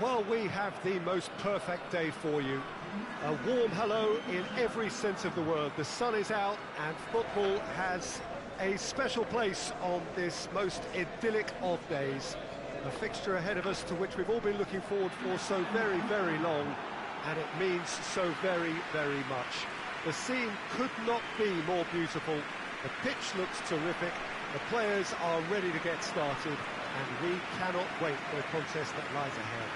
Well, we have the most perfect day for you. A warm hello in every sense of the word. The sun is out and football has a special place on this most idyllic of days. A fixture ahead of us to which we've all been looking forward for so very, very long, and it means so very, very much. The scene could not be more beautiful. The pitch looks terrific. The players are ready to get started, and we cannot wait for the contest that lies ahead.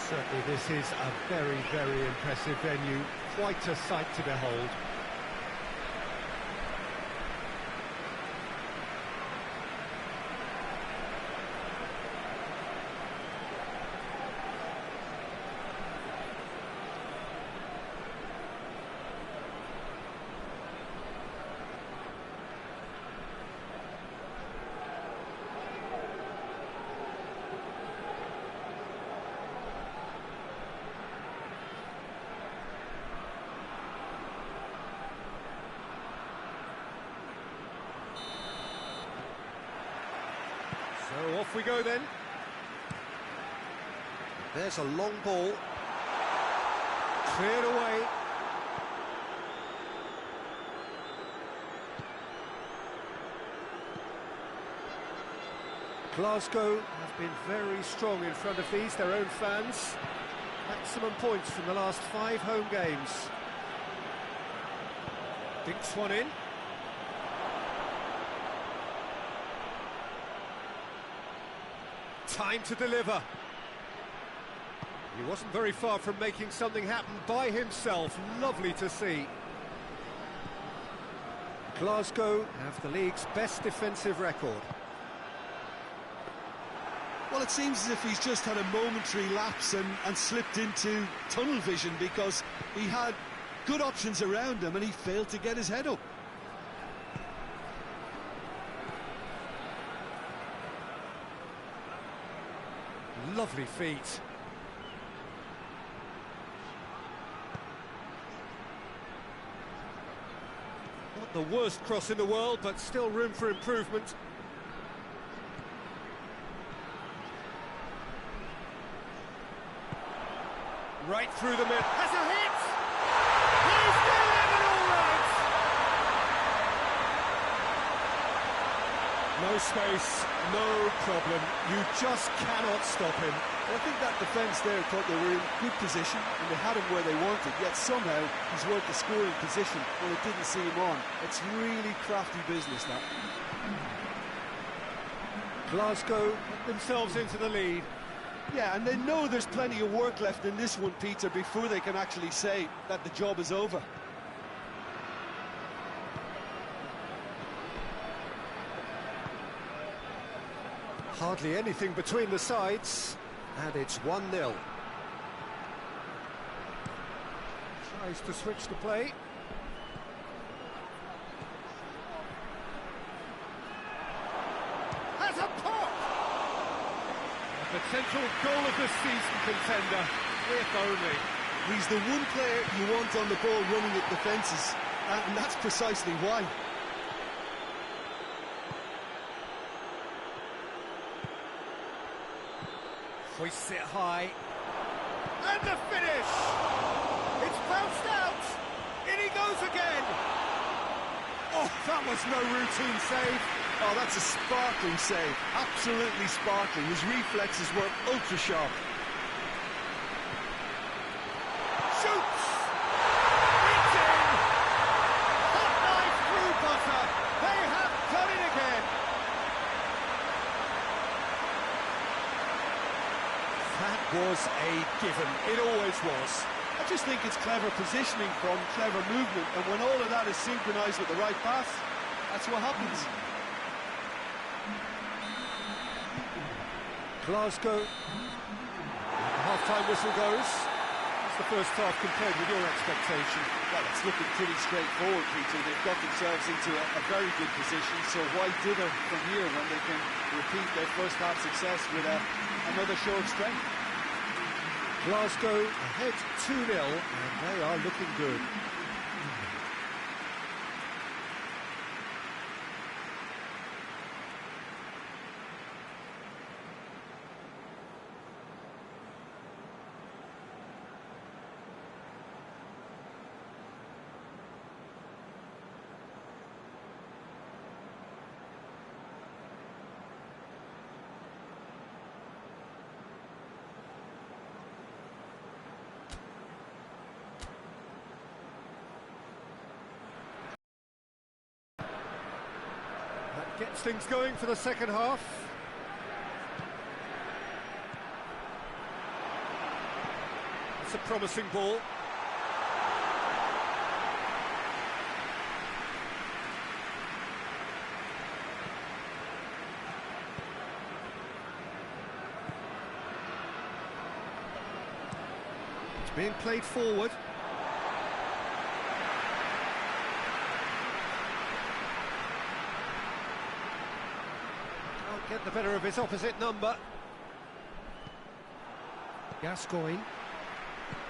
Certainly this is a very, very impressive venue, quite a sight to behold. So off we go then. There's a long ball. Cleared away. Glasgow have been very strong in front of these, their own fans. Maximum points from the last 5 home games. Dinks one in. Time to deliver. He wasn't very far from making something happen by himself. Lovely to see. Glasgow have the league's best defensive record. Well, it seems as if he's just had a momentary lapse and slipped into tunnel vision, because he had good options around him and he failed to get his head up. Lovely feet. Not the worst cross in the world, but still room for improvement. Right through the middle. Has a hit! He's delivered all right! No space, no problem. You just cannot stop him. Well, I think that defence there thought they were in good position and they had him where they wanted, yet somehow he's worked the scoring position when it didn't see him on. It's really crafty business, that. Glasgow put themselves into the lead. Yeah, and they know there's plenty of work left in this one, Peter, before they can actually say that the job is over. Hardly anything between the sides, and it's 1-0. Tries to switch the play. Has a pop! A potential goal of the season contender, if only. He's the one player you want on the ball running at defences, and that's precisely why. Hoists it high. And the finish! It's bounced out! In he goes again! Oh, that was no routine save. Oh, that's a sparkling save. Absolutely sparkling. His reflexes were ultra sharp. Shoots! It's in! Hot knife through butter. They have done it again. That was a given. It always was. I just think it's clever positioning from clever movement, and when all of that is synchronised with the right pass, that's what happens. Glasgow. The half-time whistle goes. It's the first half compared with your expectation. Well, it's looking pretty straightforward, Peter. They've got themselves into a very good position, so why dither from here when they can repeat their first half success with another show of strength? Glasgow ahead 2-0, and they are looking good. Gets things going for the second half. It's a promising ball. It's being played forward. Can't get the better of his opposite number. Gascoigne.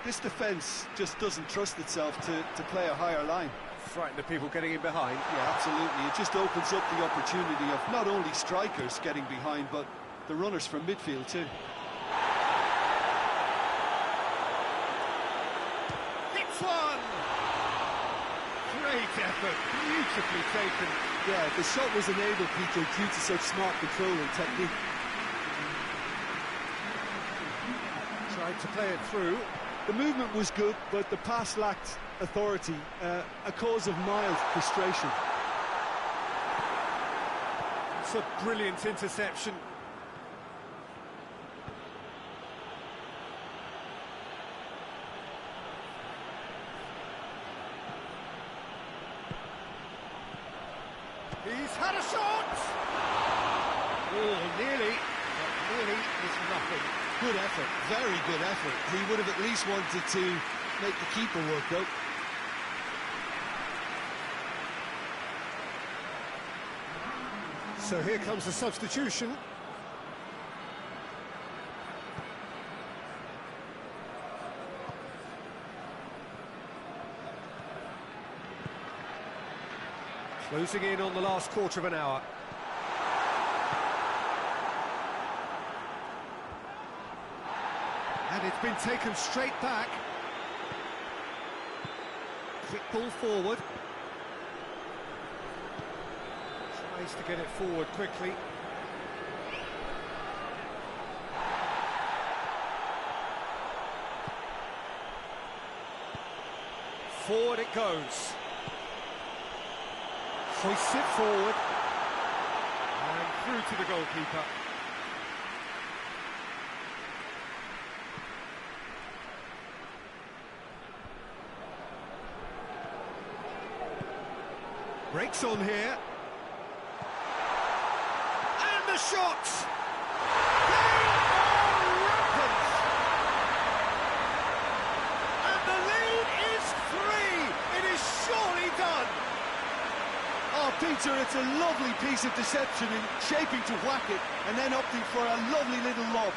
This defence just doesn't trust itself to play a higher line. Frightened of people getting in behind. Yeah, absolutely. It just opens up the opportunity of not only strikers getting behind, but the runners from midfield too. Hits one! Great effort, beautifully taken. Yeah, the shot was enabled, Peter, due to such smart control and technique. Tried to play it through. The movement was good, but the pass lacked authority, a cause of mild frustration. It's a brilliant interception. He's had a shot! Oh, nearly, but nearly is nothing. Good effort, very good effort. He would have at least wanted to make the keeper work, though. So here comes the substitution. Closing in on the last quarter of an hour. And it's been taken straight back. Quick ball forward. Tries to get it forward quickly. Forward it goes. Hoists it forward. And through to the goalkeeper. Breaks on here. And the shots! They are rampant! And the lead is 3! It is surely done! Oh, Peter, it's a lovely piece of deception in shaping to whack it and then opting for a lovely little lob.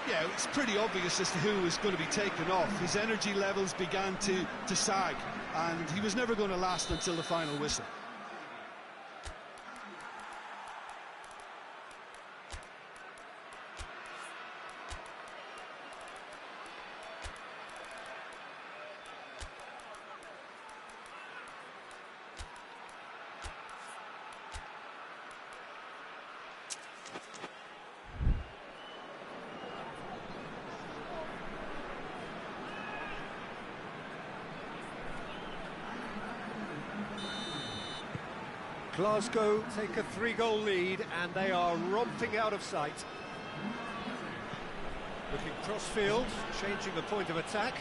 Yeah, it's pretty obvious as to who was going to be taken off. His energy levels began to sag, and he was never going to last until the final whistle. Glasgow take a 3-goal lead and they are romping out of sight. Looking cross-field, changing the point of attack.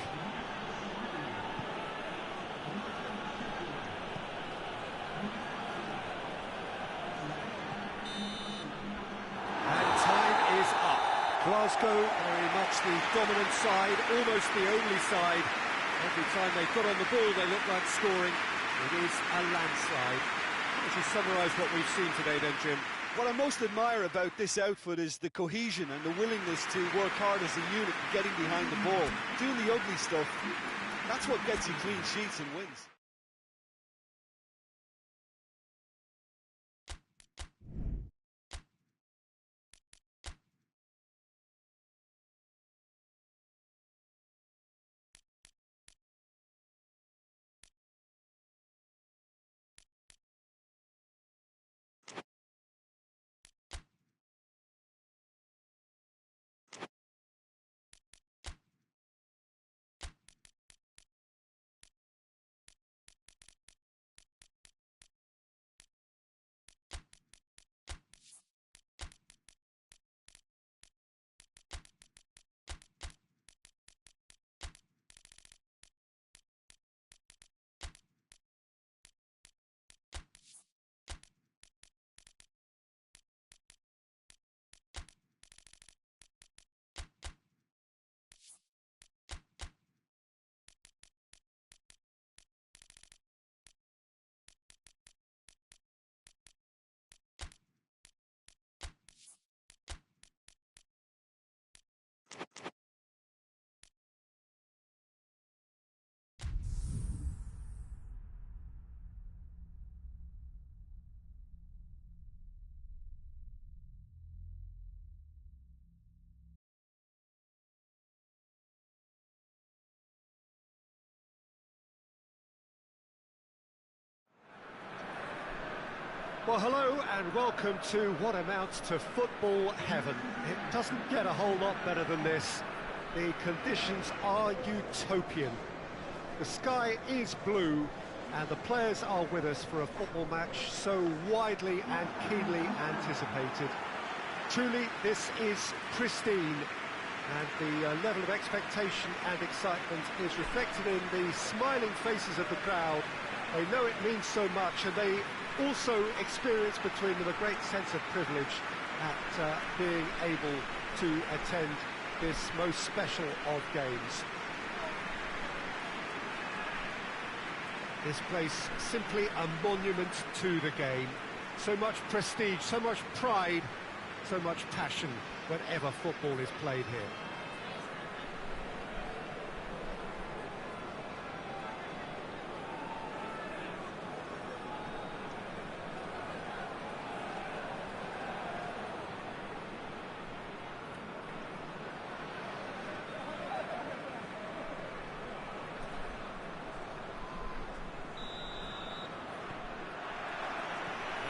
And time is up. Glasgow very much the dominant side, almost the only side. Every time they got on the ball they look like scoring. It is a landslide. Would you summarise what we've seen today then, Jim? What I most admire about this outfit is the cohesion and the willingness to work hard as a unit, getting behind the ball, doing the ugly stuff. That's what gets you clean sheets and wins. Well, hello and welcome to what amounts to football heaven. It doesn't get a whole lot better than this. The conditions are utopian. The sky is blue and the players are with us for a football match so widely and keenly anticipated. Truly, this is pristine, and the level of expectation and excitement is reflected in the smiling faces of the crowd. They know it means so much, and they also experience between them a great sense of privilege at being able to attend this most special of games. This place simply a monument to the game. So much prestige, so much pride, so much passion whenever football is played here.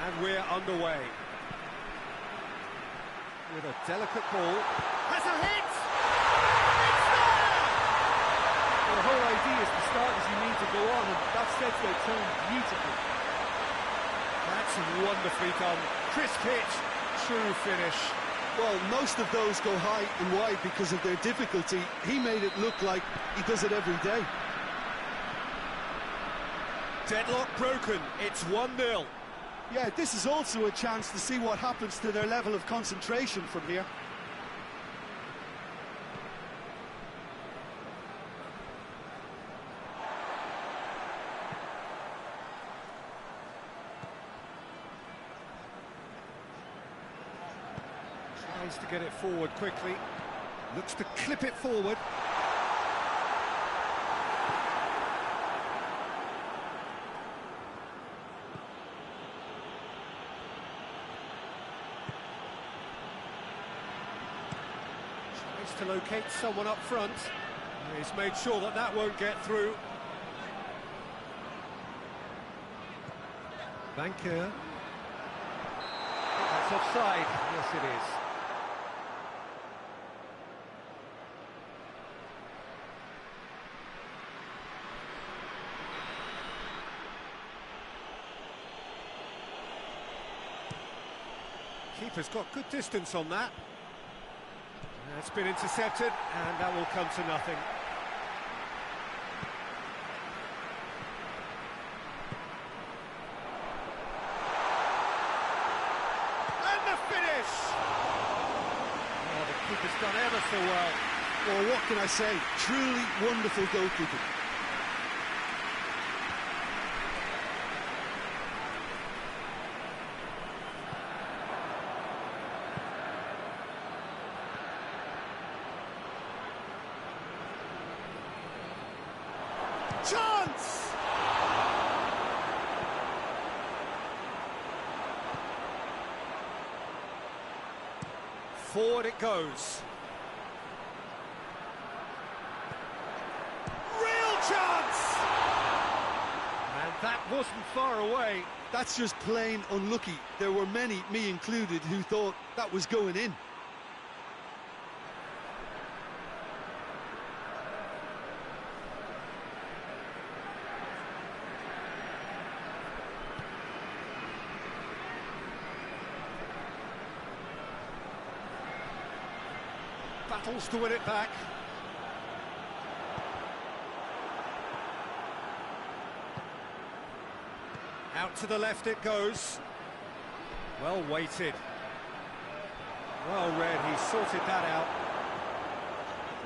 And we're underway. With a delicate ball. Has a hit! It's there! Well, the whole idea is to start as you need to go on, and that sets their tone beautifully. That's wonderfully done. Crisp hit, true finish. Well, most of those go high and wide because of their difficulty. He made it look like he does it every day. Deadlock broken, it's 1-0. Yeah, this is also a chance to see what happens to their level of concentration from here. Tries to get it forward quickly. Looks to clip it forward. To locate someone up front. He's made sure that that won't get through. Banker. That's offside. Yes, it is. Keeper's got good distance on that. It's been intercepted, and that will come to nothing. And the finish! Oh, the keeper's done ever so well. Well, what can I say? Truly wonderful goalkeeping. Chance! Forward it goes. Real chance! And that wasn't far away. That's just plain unlucky. There were many, me included, who thought that was going in. Battles to win it back. Out to the left it goes. Well weighted. Well read, he sorted that out.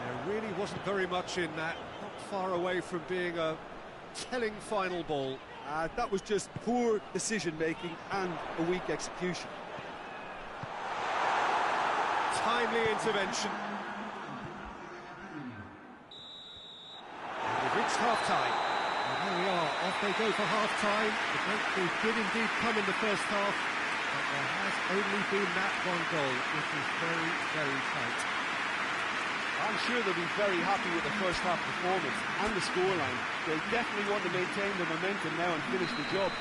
There really wasn't very much in that. Not far away from being a telling final ball. That was just poor decision-making and a weak execution. Timely intervention. And we've reached half-time. And here we are, off they go for half-time. The breakthrough did indeed come in the first half, but there has only been that one goal, which is very, very tight. I'm sure they'll be very happy with the first half performance and the scoreline. They'll definitely want to maintain the momentum now and finish the job.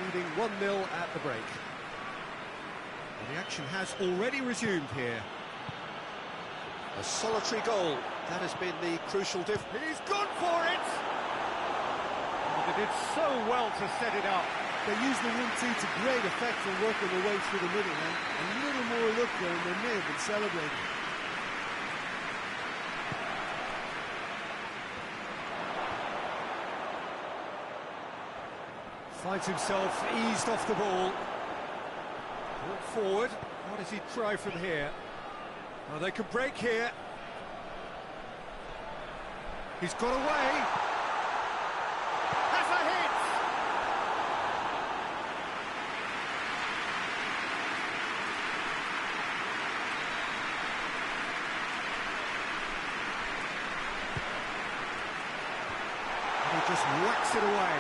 leading 1-0 at the break. And the action has already resumed here. A solitary goal, that has been the crucial difference. He's gone for it! Oh, they did so well to set it up. They used the 1-2 to great effect in working their way through the middle, and a little more luck there, and they may have been celebrating. Finds himself eased off the ball. Brought forward. What does he try from here? Oh, they can break here. He's got away. Has a hit! And he just whacks it away.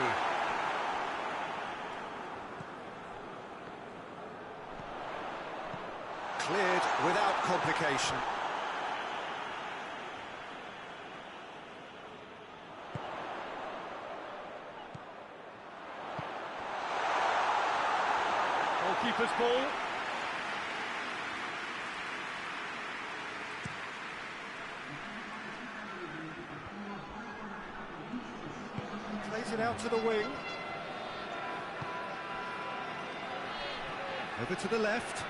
Cleared without complication. Goalkeeper's ball. Plays it out to the wing. Over to the left.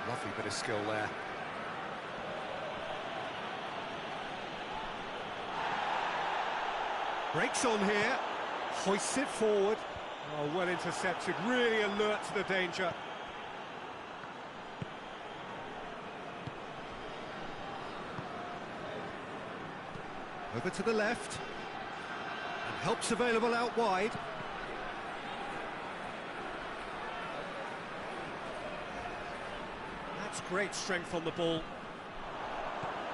Lovely bit of skill there. Breaks on here, hoists it forward. Oh, well intercepted, really alert to the danger. Over to the left. And help's available out wide. Great strength on the ball.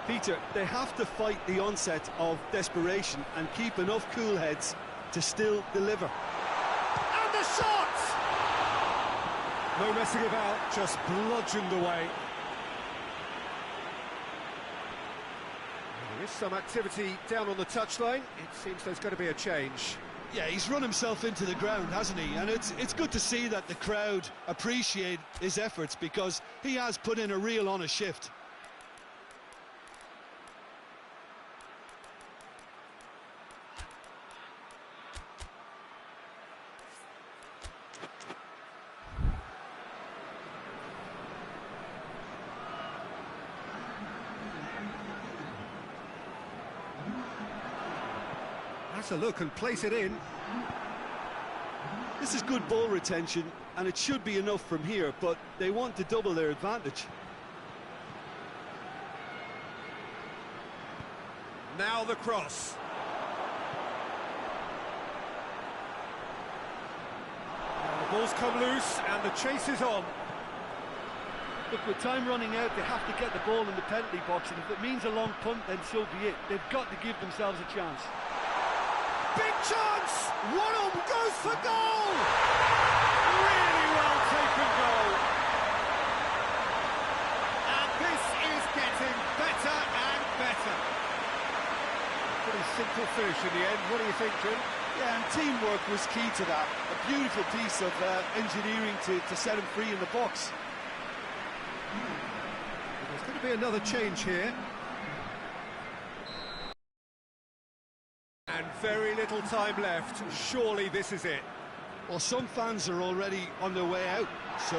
Peter, they have to fight the onset of desperation and keep enough cool heads to still deliver. And the shot! No messing about, just bludgeoned away. There is some activity down on the touchline. It seems there's going to be a change. Yeah, he's run himself into the ground, hasn't he? And it's good to see that the crowd appreciate his efforts, because he has put in a real honest shift. Has a look and place it in. This is good ball retention, and it should be enough from here, but they want to double their advantage. Now the cross. Now the ball's come loose and the chase is on. Look, with time running out, they have to get the ball in the penalty box, and if it means a long punt, then so be it. They've got to give themselves a chance. Big chance! One of them goes for goal! Really well taken goal. And this is getting better and better. A pretty simple finish in the end. What do you think, Jim? Yeah, and teamwork was key to that. A beautiful piece of engineering to set him free in the box. There's going to be another change here. And very little time left. Surely this is it. Well, some fans are already on their way out, so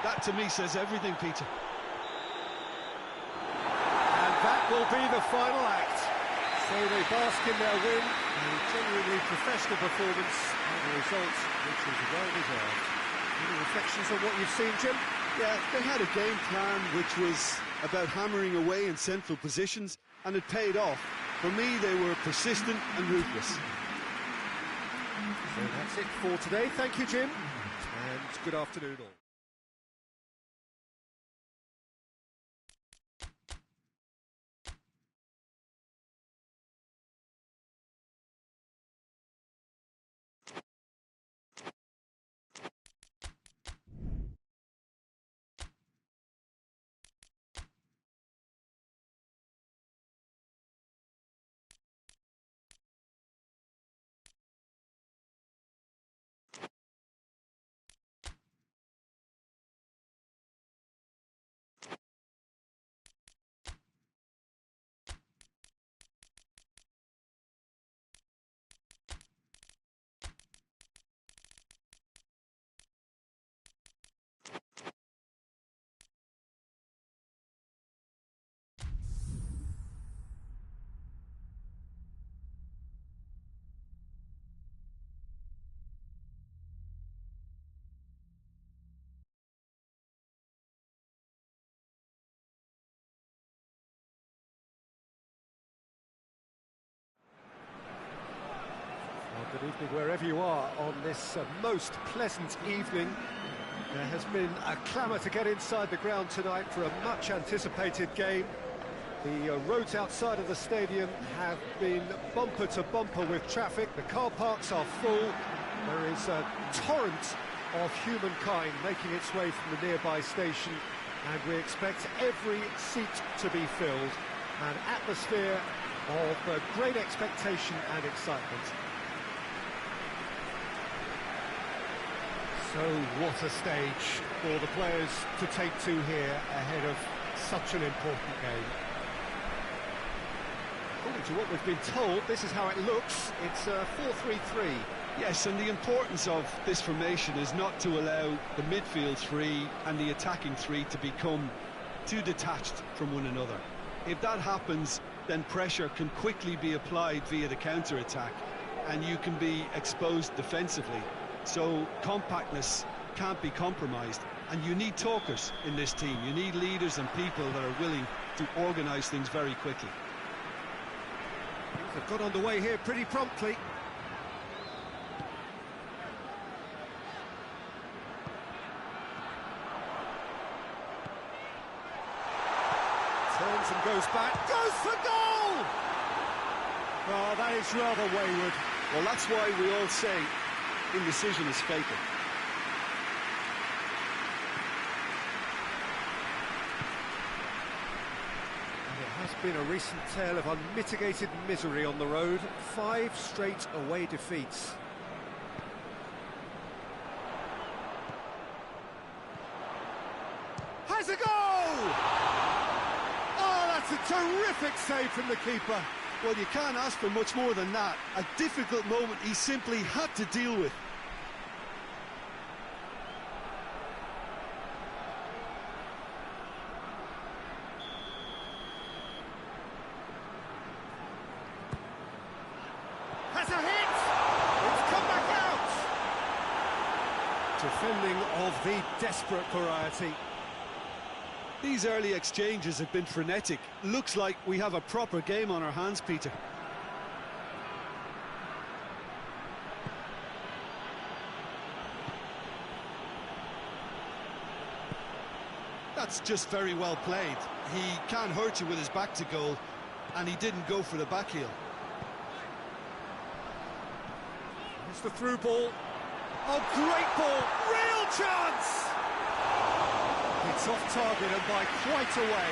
that to me says everything, Peter. And that will be the final act. So they bask in their win, a genuinely professional performance, and a result which was well deserved. Any reflections on what you've seen, Jim? Yeah, they had a game plan which was about hammering away in central positions, and it paid off. For me, they were persistent and ruthless. So that's it for today. Thank you, Jim, and good afternoon all. Good evening wherever you are on this most pleasant evening. There has been a clamour to get inside the ground tonight for a much-anticipated game. The roads outside of the stadium have been bumper to bumper with traffic. The car parks are full. There is a torrent of humankind making its way from the nearby station, and we expect every seat to be filled. An atmosphere of great expectation and excitement. So what a stage for the players to take to here ahead of such an important game. According to what we've been told, this is how it looks. It's 4-3-3. Yes, and the importance of this formation is not to allow the midfield three and the attacking three to become too detached from one another. If that happens, then pressure can quickly be applied via the counter-attack, and you can be exposed defensively. So compactness can't be compromised, and you need talkers in this team. You need leaders and people that are willing to organise things very quickly. Things have got underway here pretty promptly. Turns and goes back, goes for goal! Oh, that is rather wayward. Well, that's why we all say indecision is fatal. And it has been a recent tale of unmitigated misery on the road. 5 straight away defeats. Has a goal! Oh, that's a terrific save from the keeper. Well, you can't ask for much more than that. A difficult moment he simply had to deal with. Has a hit! It's come back out! Defending of the desperate variety. These early exchanges have been frenetic. Looks like we have a proper game on our hands, Peter. That's just very well played. He can't hurt you with his back to goal, and he didn't go for the back heel. It's the through ball. Oh, great ball! Real chance! It's off target and by quite a way.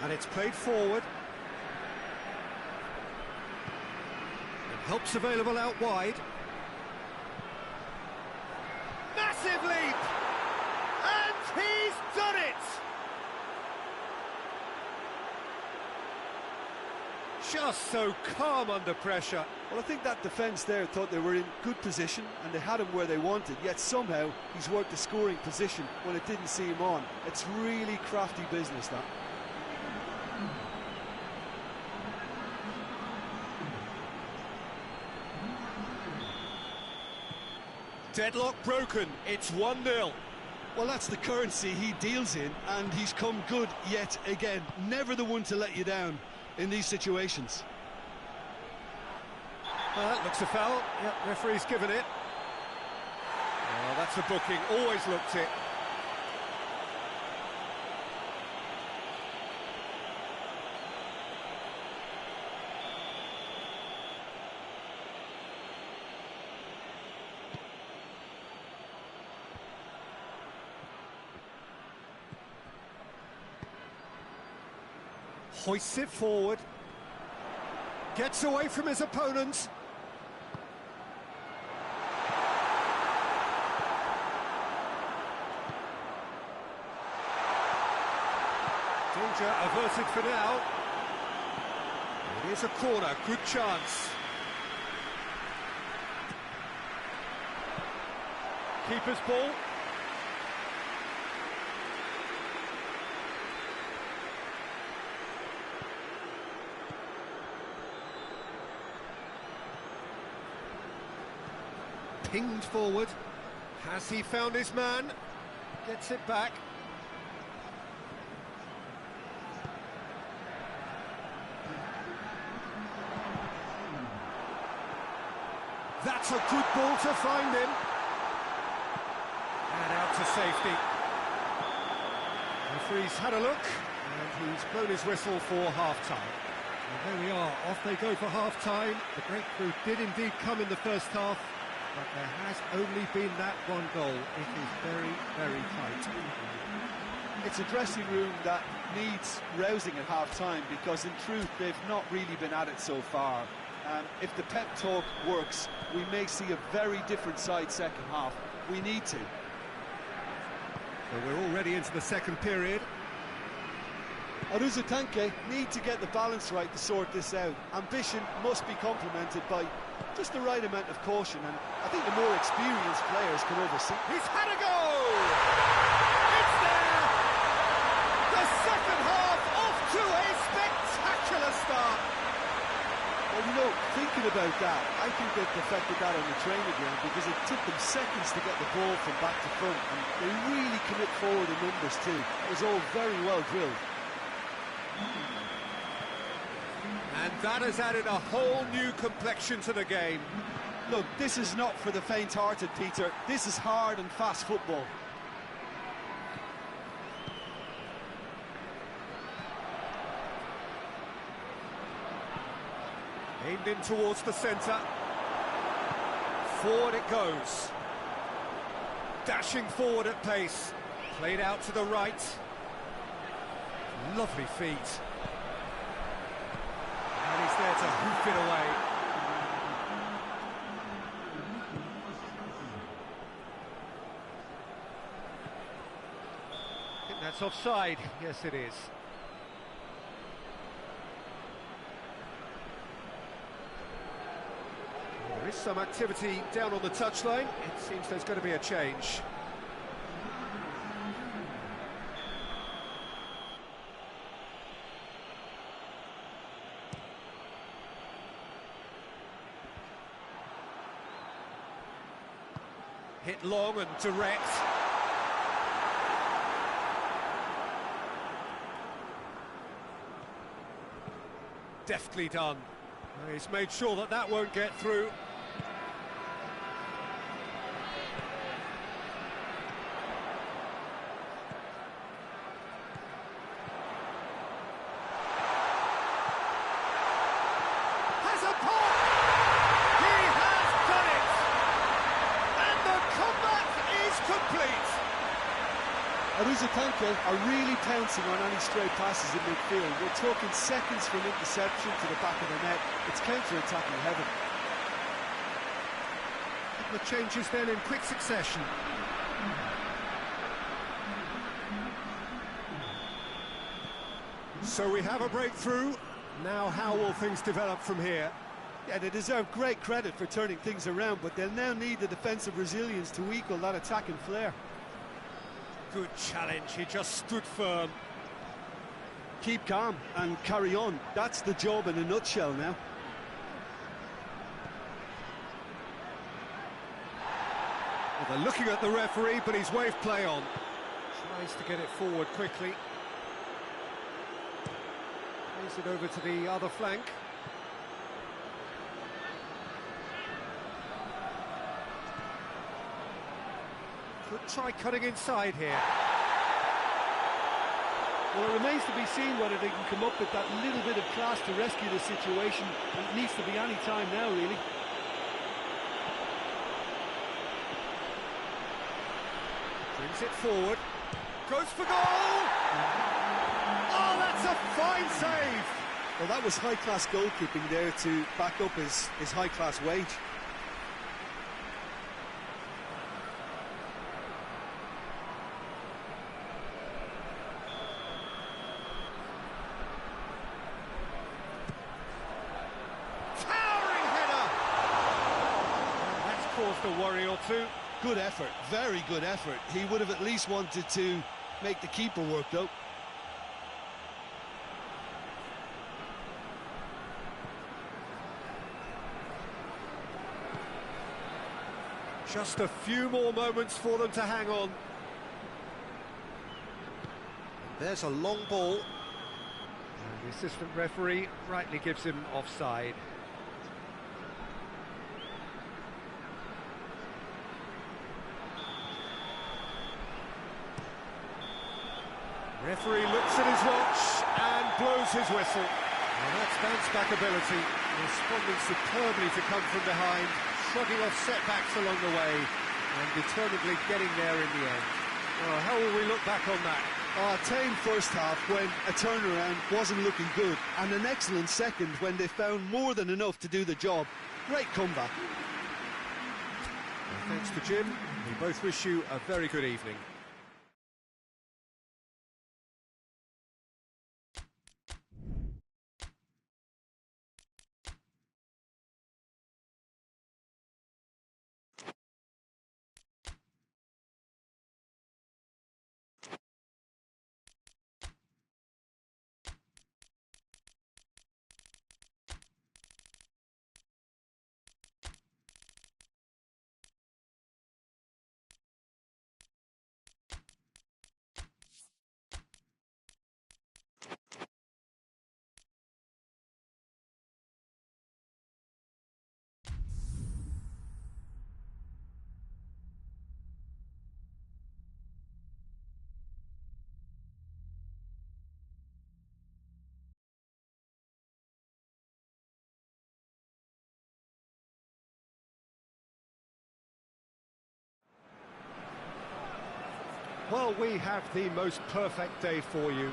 And it's played forward. And help's available out wide. Massive leap! And he's done it! Just so calm under pressure. Well, I think that defence there thought they were in good position and they had him where they wanted, yet somehow he's worked the scoring position when it didn't see him on. It's really crafty business, that. Deadlock broken, it's 1-0. Well, that's the currency he deals in, and he's come good yet again. Never the one to let you down in these situations. Well, that looks a foul. Yep, referee's given it. Oh, that's a booking, always looked it. Hoists it forward. Gets away from his opponents. Danger averted for now. It is a corner, good chance. Keeper's ball. Pinged forward. Has he found his man? Gets it back. That's a good ball to find him. And out to safety. The referee's had a look, and he's blown his whistle for half-time. And there we are, off they go for half-time. The breakthrough did indeed come in the first half, but there has only been that one goal. It is very, very tight. It's a dressing room that needs rousing at half-time, because in truth they've not really been at it so far. If the pep talk works, we may see a very different side second half. We need to. So we're already into the second period. Aruzatanke need to get the balance right to sort this out. Ambition must be complemented by just the right amount of caution, and I think the more experienced players can oversee. He's had a go! It's there! The second half off to a spectacular start! Well, you know, thinking about that, I think they've perfected that on the training ground, because it took them seconds to get the ball from back to front, and they really commit forward in numbers too. It was all very well drilled. And that has added a whole new complexion to the game. Look, this is not for the faint-hearted, Peter. This is hard and fast football. Aimed in towards the centre. Forward it goes. Dashing forward at pace. Played out to the right. Lovely feet. And he's there to hoof it away. I think that's offside. Yes, it is. There is some activity down on the touchline. It seems there's going to be a change. Hit long and direct. Deftly done. He's made sure that that won't get through. Has a pop! He has done it! And the comeback is complete! Aruzatanke are really pouncing on any stray passes in midfield. We're talking seconds from interception to the back of the net. It's counter-attacking heaven. The changes then in quick succession. So we have a breakthrough. Now how will things develop from here? Yeah, they deserve great credit for turning things around, but they'll now need the defensive resilience to equal that attacking flair. Good challenge, he just stood firm. Keep calm and carry on. That's the job in a nutshell now. Well, they're looking at the referee, but he's waved play on. Tries to get it forward quickly. Plays it over to the other flank. Could try cutting inside here. Well, it remains to be seen whether they can come up with that little bit of class to rescue the situation, and it needs to be any time now, really. Brings it forward. Goes for goal! Oh, that's a fine save! Well, that was high-class goalkeeping there to back up his high-class wage. Towering header! That's caused a worry or two. Good effort, very good effort. He would have at least wanted to make the keeper work, though. Just a few more moments for them to hang on. There's a long ball. And the assistant referee rightly gives him offside. Referee looks at his watch and blows his whistle. And that's bounce-back ability, responding superbly to come from behind, shrugging off setbacks along the way, and determinedly getting there in the end. Oh, how will we look back on that? A tame first half when a turnaround wasn't looking good, and an excellent second when they found more than enough to do the job. Great comeback. Well, thanks to Jim. We both wish you a very good evening. Well, we have the most perfect day for you.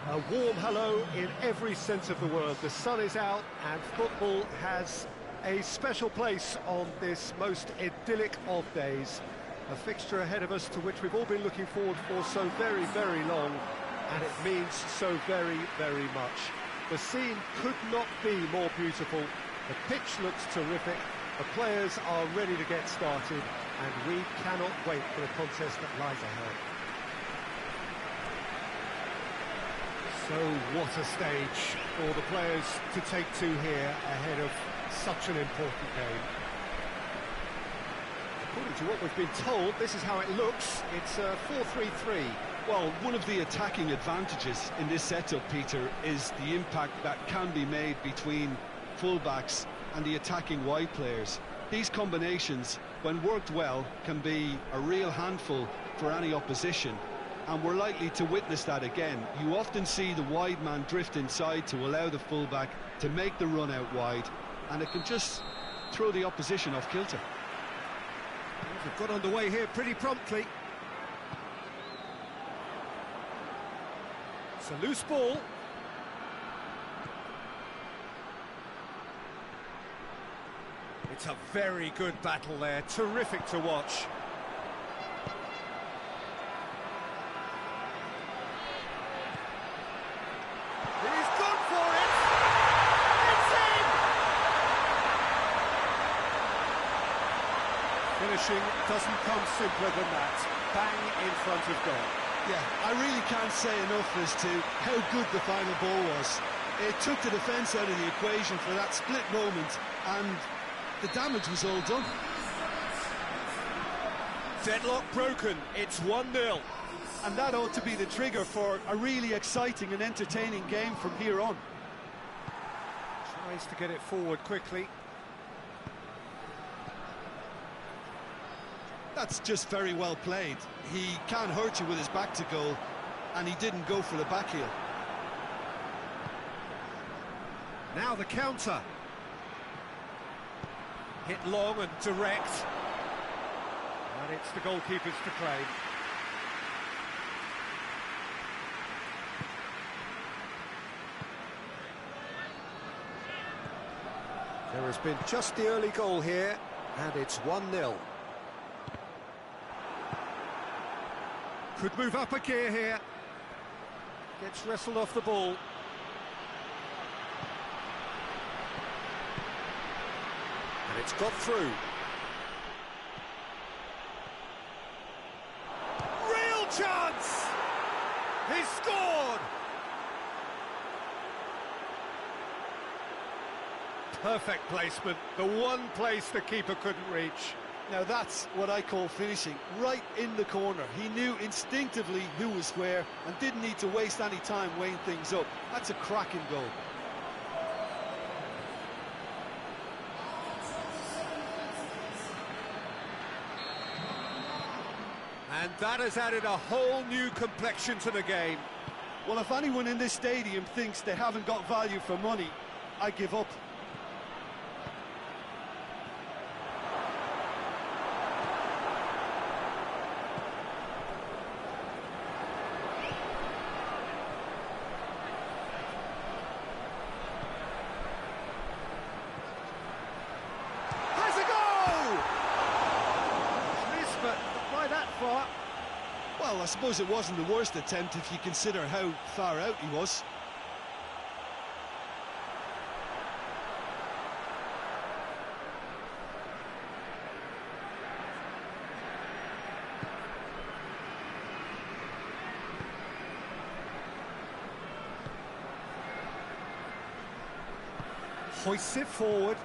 A warm hello in every sense of the word. The sun is out and football has a special place on this most idyllic of days. A fixture ahead of us to which we've all been looking forward for so very, very long, and it means so very, very much. The scene could not be more beautiful. The pitch looks terrific. The players are ready to get started, and we cannot wait for the contest that lies ahead. So what a stage for the players to take to here ahead of such an important game. According to what we've been told, this is how it looks. It's a 4-3-3. Well, one of the attacking advantages in this setup, Peter, is the impact that can be made between fullbacks and the attacking wide players. These combinations, when worked well, can be a real handful for any opposition, and we're likely to witness that again. You often see the wide man drift inside to allow the fullback to make the run out wide, and it can just throw the opposition off kilter. We've got underway here pretty promptly. It's a loose ball. It's a very good battle there, terrific to watch. He's gone for it! It's in! Finishing doesn't come simpler than that. Bang in front of goal. Yeah, I really can't say enough as to how good the final ball was. It took the defence out of the equation for that split moment, and the damage was all done. Deadlock broken, it's 1-0. And that ought to be the trigger for a really exciting and entertaining game from here on. Tries to get it forward quickly. That's just very well played. He can't hurt you with his back to goal, and he didn't go for the back heel. Now the counter. Hit long and direct. And it's the goalkeepers to claim. There has been just the early goal here, and it's 1-0. Could move up a gear here. Gets wrestled off the ball. And it's got through. Real chance! He scored! Perfect placement, the one place the keeper couldn't reach. Now that's what I call finishing, right in the corner. He knew instinctively who was where and didn't need to waste any time weighing things up. That's a cracking goal. And that has added a whole new complexion to the game. Well, if anyone in this stadium thinks they haven't got value for money, I give up. Well, I suppose it wasn't the worst attempt if you consider how far out he was. Hoists it forward.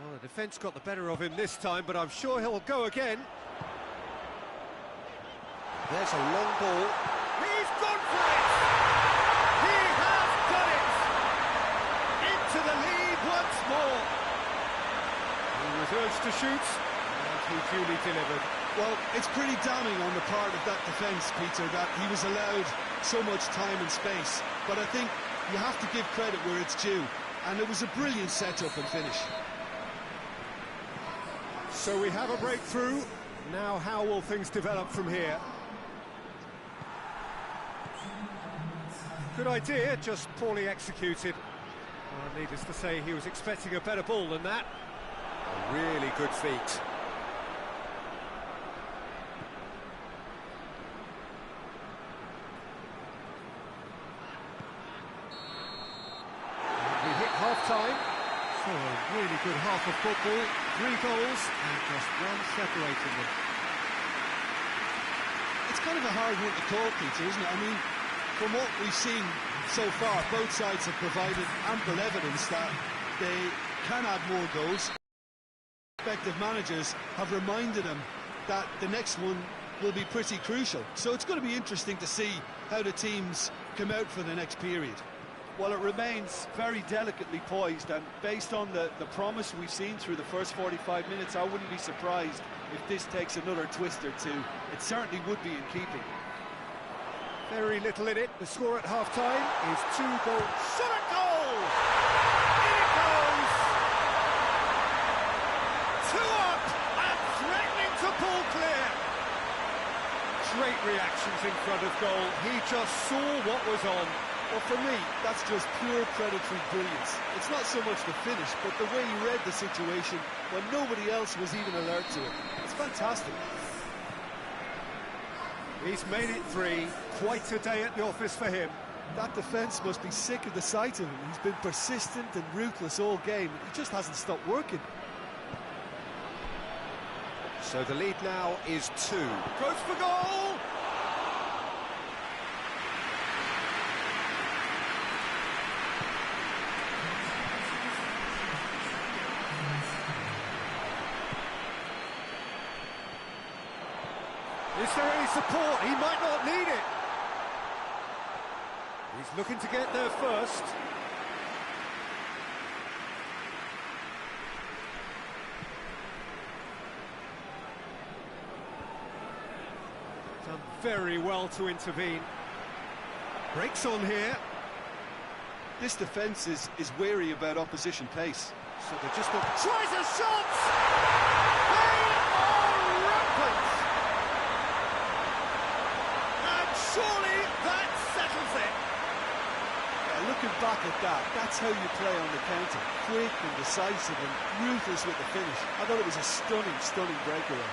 Well, the defence got the better of him this time, but I'm sure he'll go again. There's a long ball. He's gone for it! He has done it! Into the lead once more. He was urged to shoot, and he duly delivered. Well, it's pretty damning on the part of that defence, Peter, that he was allowed so much time and space. But I think you have to give credit where it's due, and it was a brilliant setup and finish. So we have a breakthrough. Now how will things develop from here? Good idea, just poorly executed. Well, needless to say, he was expecting a better ball than that. A really good feat. We hit half-time. So a really good half of football. 3 goals and just one separating them. It's kind of a hard one to call, Peter, isn't it? I mean, from what we've seen so far, both sides have provided ample evidence that they can add more goals. Respective managers have reminded them that the next one will be pretty crucial. So it's going to be interesting to see how the teams come out for the next period. Well, it remains very delicately poised, and based on the promise we've seen through the first 45 minutes, I wouldn't be surprised if this takes another twist or two. It certainly would be in keeping. Very little in it. The score at half-time is 2 goals. Shot at goal! In it goes! 2 up and threatening to pull clear. Great reactions in front of goal. He just saw what was on. Well, for me, that's just pure predatory brilliance. It's not so much the finish, but the way he read the situation when nobody else was even alert to it. It's fantastic. He's made it 3. Quite a day at the office for him. That defence must be sick of the sight of him. He's been persistent and ruthless all game. He just hasn't stopped working. So the lead now is 2. Goes for goal! Is there any support? He might not need it. He's looking to get there first. Done very well to intervene. Breaks on here. This defence is wary about opposition pace. So they just tries a shot! They are rampant! And surely that settles it. Yeah, looking back at that, that's how you play on the counter. Quick and decisive and ruthless with the finish. I thought it was a stunning, stunning breakaway.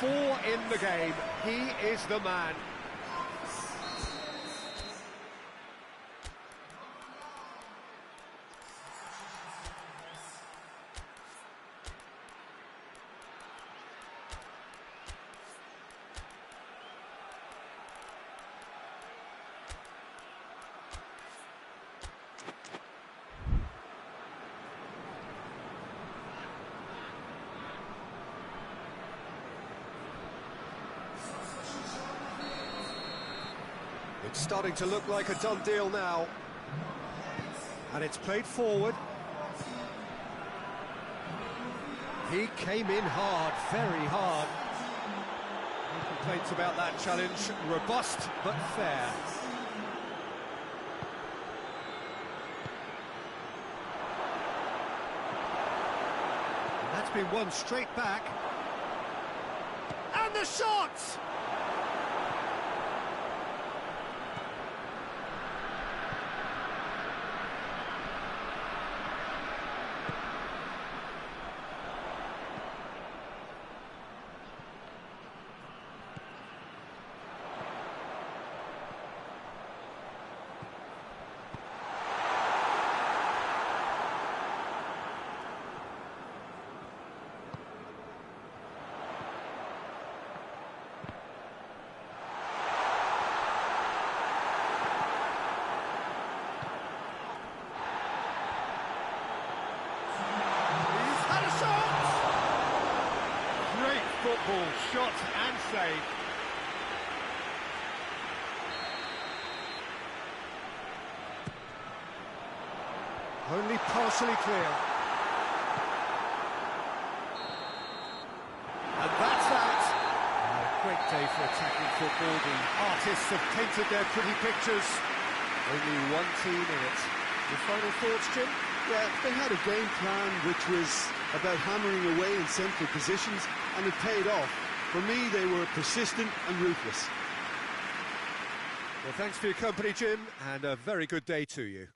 4 in the game. He is the man. It's starting to look like a done deal now. And it's played forward. He came in hard, very hard. No complaints about that challenge. Robust, but fair. And that's been won straight back. And the shot! Football, shot and save. Only partially clear. And that's out. A great day for attacking football. The artists have painted their pretty pictures. Only one team in it. Your final thoughts, Jim? Yeah, they had a game plan which was about hammering away in central positions, and it paid off. For me, they were persistent and ruthless. Well, thanks for your company, Jim, and a very good day to you.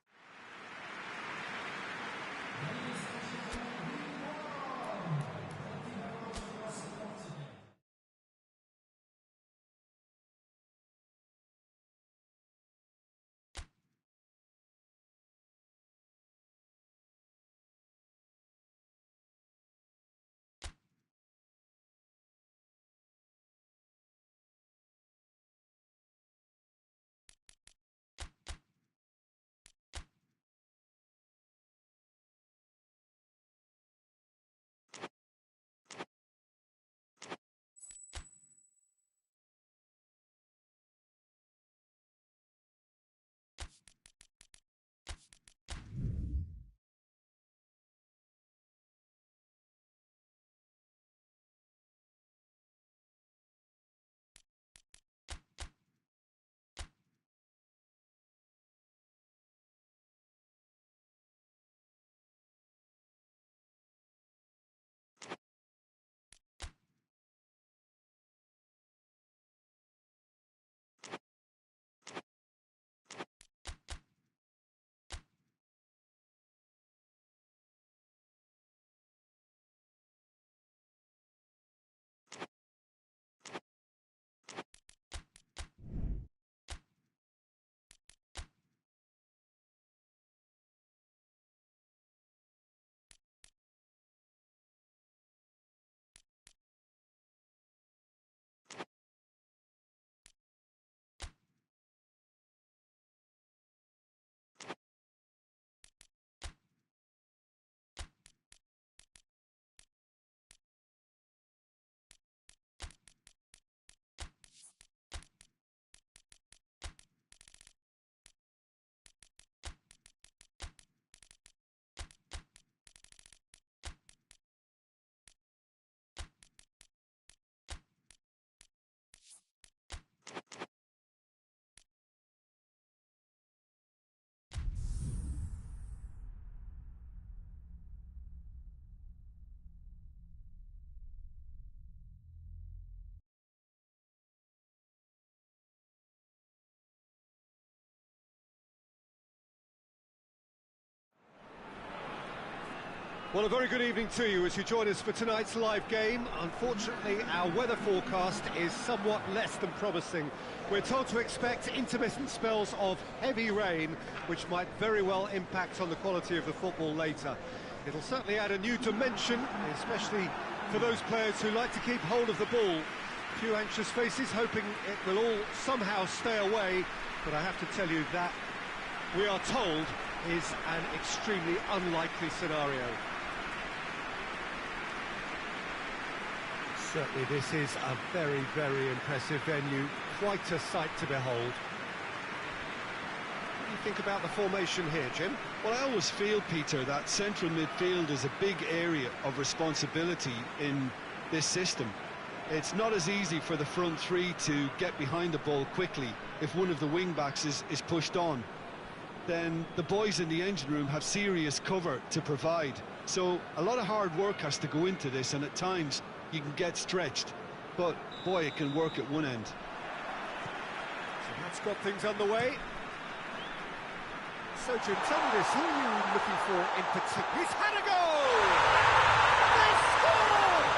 Well, a very good evening to you as you join us for tonight's live game. Unfortunately, our weather forecast is somewhat less than promising. We're told to expect intermittent spells of heavy rain, which might very well impact on the quality of the football later. It'll certainly add a new dimension, especially for those players who like to keep hold of the ball. A few anxious faces hoping it will all somehow stay away, but I have to tell you that we are told is an extremely unlikely scenario. Certainly this is a very, very impressive venue, quite a sight to behold. think about the formation here, Jim? Well, I always feel, Peter, that central midfield is a big area of responsibility in this system. It's not as easy for the front three to get behind the ball quickly if one of the wing-backs is pushed on. Then the boys in the engine room have serious cover to provide. So a lot of hard work has to go into this, and at times you can get stretched. But, boy, it can work at one end. So that's got things underway. So, Jim, tell me this, who are you looking for in particular? He's had a goal! They scored!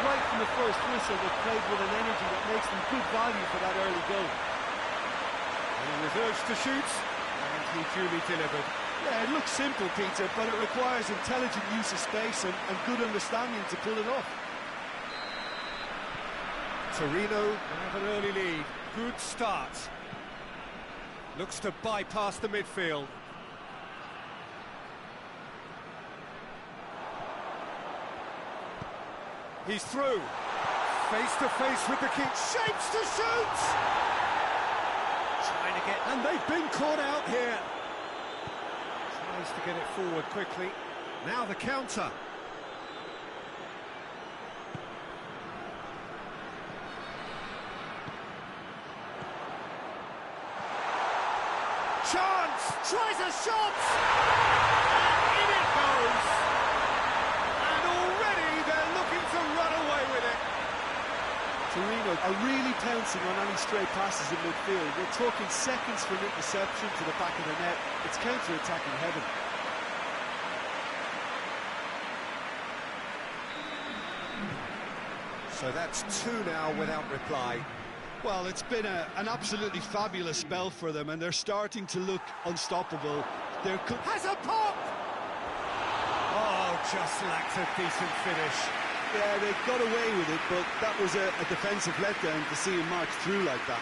Right from the first whistle, they played with an energy that makes them good value for that early goal. And he was urged to shoot, and he duly delivered. Yeah, it looks simple, Peter, but it requires intelligent use of space and good understanding to pull it off. Torneo have an early lead. Good start. Looks to bypass the midfield. He's through. Face to face with the king. Shapes to shoot! Trying to get... And they've been caught out here. Tries to get it forward quickly. Now the counter. Chance! Tries a shot! And in it goes! And already they're looking to run away with it. Torneo are really pouncing on any stray passes in midfield. We're talking seconds from interception to the back of the net. It's counter-attack in heaven. So that's two now without reply. Well, it's been an absolutely fabulous spell for them, and they're starting to look unstoppable. Has a pop! Oh, just lacked a decent finish. Yeah, they got away with it, but that was a defensive letdown to see him march through like that.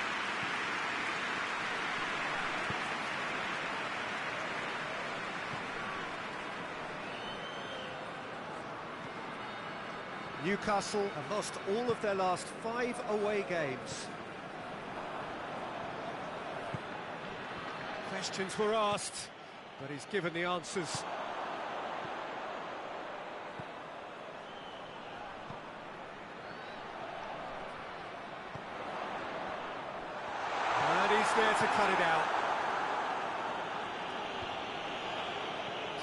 Newcastle have lost all of their last 5 away games. Questions were asked, but he's given the answers. And he's there to cut it out.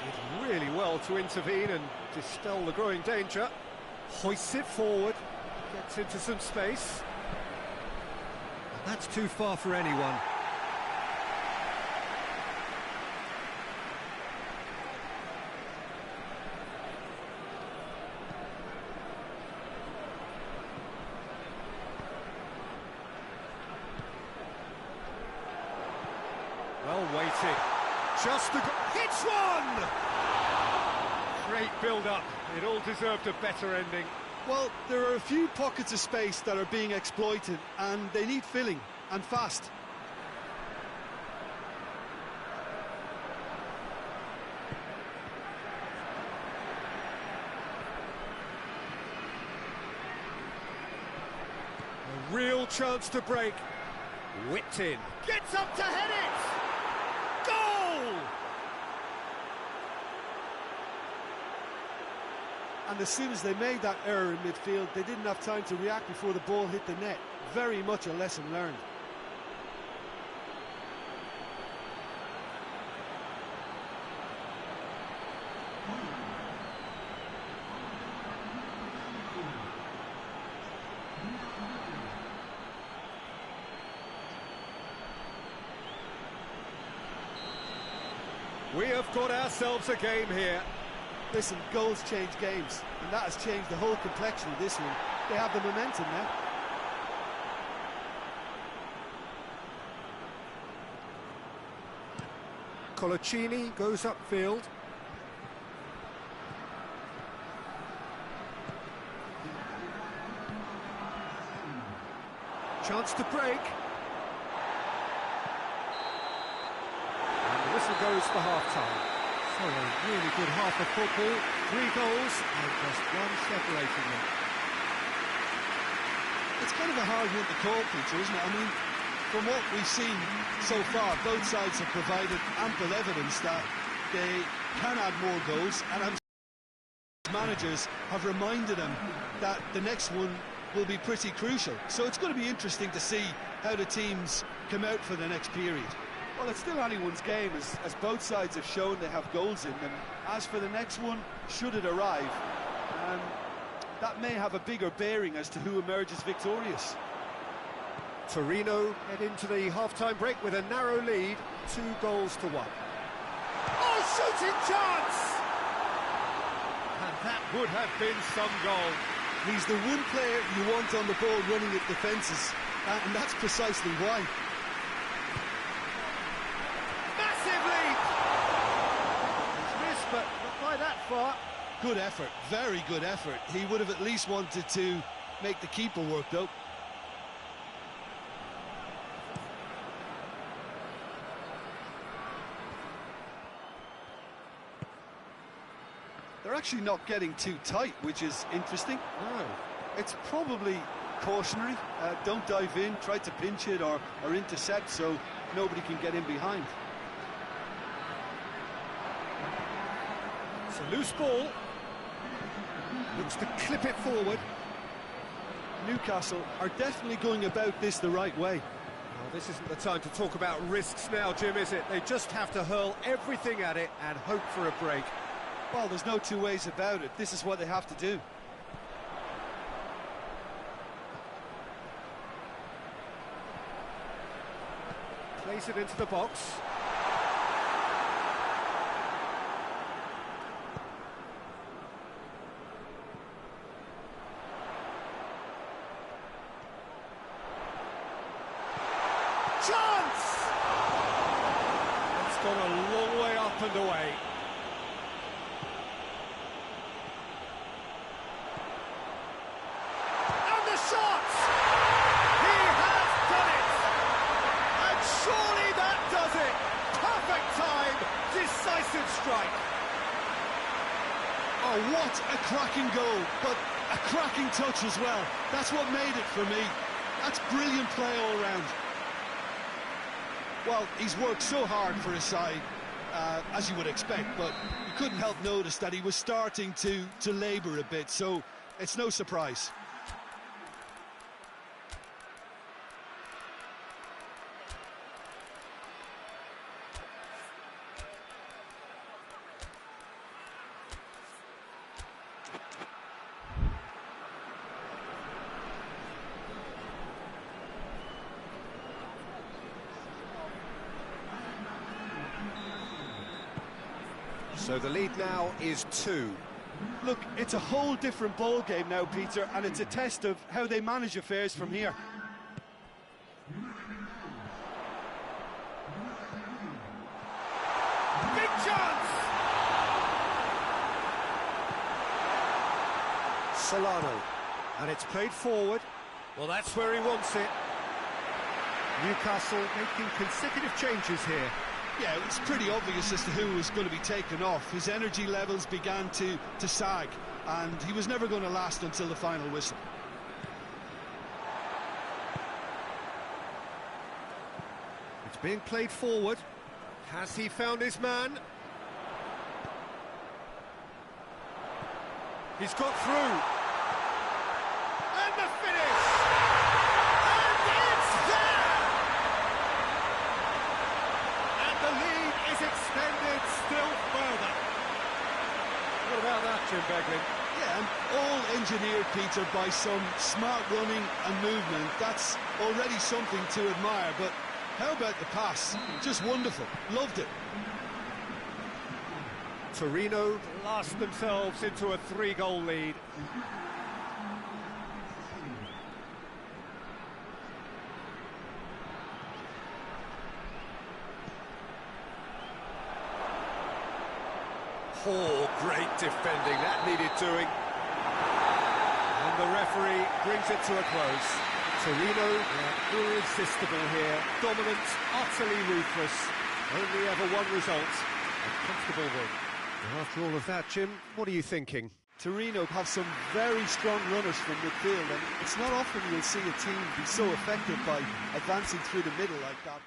Did really well to intervene and dispel the growing danger. Hoists it forward, gets into some space. That's too far for anyone. Well weighted. Just the... Hits one! Great build-up. It all deserved a better ending. Well, there are a few pockets of space that are being exploited, and they need filling, and fast. A real chance to break. Whipped in. Gets up to head it! Goal! And as soon as they made that error in midfield, they didn't have time to react before the ball hit the net. Very much a lesson learned. We have got ourselves a game here. Listen, goals change games, and that has changed the whole complexion of this one. They have the momentum now. Colaccini goes upfield. Chance to break. And the whistle goes for half-time. So a really good half of football, 3 goals and just one separating them. It's kind of a hard one to call, Peter, isn't it? I mean, from what we've seen so far, both sides have provided ample evidence that they can add more goals, and managers have reminded them that the next one will be pretty crucial. So it's going to be interesting to see how the teams come out for the next period. Well, it's still anyone's game, as both sides have shown they have goals in them. As for the next one, should it arrive, that may have a bigger bearing as to who emerges victorious. Torneo head into the half-time break with a narrow lead, 2-1. Oh, shooting chance! And that would have been some goal. He's the one player you want on the ball running at defences, and that's precisely why. Massive lead! He's missed, but not by that far. Good effort, very good effort. He would have at least wanted to make the keeper work, though. They're actually not getting too tight, which is interesting. No. It's probably cautionary. Don't dive in, try to pinch it or intercept so nobody can get in behind. It's a loose ball. Looks to clip it forward. Newcastle are definitely going about this the right way. Well, this isn't the time to talk about risks now, Jim, is it? They just have to hurl everything at it and hope for a break. Well, there's no two ways about it. This is what they have to do. Plays it into the box. Chance! It's gone a long way up and away. And the shot! He has done it! And surely that does it! Perfect time, decisive strike. Oh, what a cracking goal, but a cracking touch as well. That's what made it for me. That's brilliant play all round. Well, he's worked so hard for his side, as you would expect, but you couldn't help notice that he was starting to labour a bit, so it's no surprise. So the lead now is 2. Look, it's a whole different ball game now, Peter, and it's a test of how they manage affairs from here. Big chance! Solano, and it's played forward. Well, that's where he wants it. Newcastle making consecutive changes here. Yeah, it's pretty obvious as to who was going to be taken off. His energy levels began to sag, and he was never going to last until the final whistle. It's being played forward. Has he found his man? He's got through. And the finish! And it's there! And the lead is extended still further. What about that, Jim Beglin? Yeah, and all engineered, Peter, by some smart running and movement. That's already something to admire, but how about the pass? Just wonderful. Loved it. Torneo blast themselves into a 3-goal lead. Oh, great defending, that needed doing. And the referee brings it to a close. Torneo, they're irresistible here, dominant, utterly ruthless. Only ever one result, a comfortable win. And after all of that, Jim, what are you thinking? Torneo have some very strong runners from midfield, and it's not often you'll see a team be so effective by advancing through the middle like that.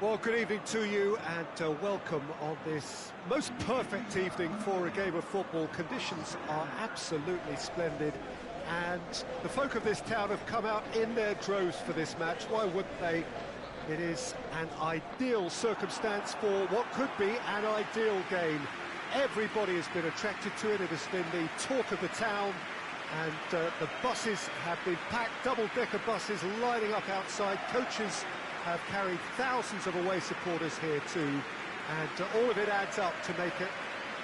Well, good evening to you and welcome on this most perfect evening for a game of football. Conditions are absolutely splendid and the folk of this town have come out in their droves for this match. Why wouldn't they? It is an ideal circumstance for what could be an ideal game. Everybody has been attracted to it. It has been the talk of the town, and the buses have been packed, double-decker buses lining up outside. Coaches have carried thousands of away supporters here too, and all of it adds up to make it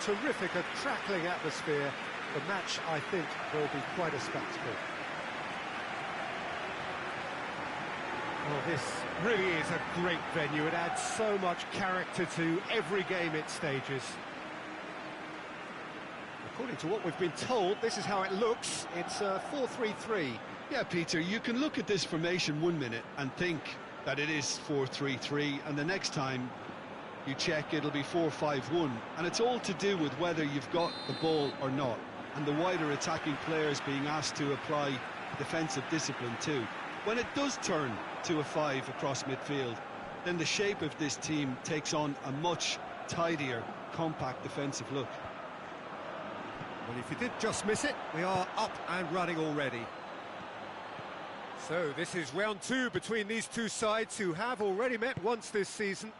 terrific, a crackling atmosphere. The match, I think, will be quite a spectacle. Well, this really is a great venue. It adds so much character to every game it stages. According to what we've been told, this is how it looks. It's 4-3-3. Yeah, Peter, you can look at this formation 1 minute and think that it is 4-3-3, and the next time you check it'll be 4-5-1, and it's all to do with whether you've got the ball or not, and the wider attacking players being asked to apply defensive discipline too. When it does turn to a 5 across midfield, then the shape of this team takes on a much tidier, compact defensive look. Well, if you did just miss it, we are up and running already. So this is round 2 between these two sides who have already met once this season.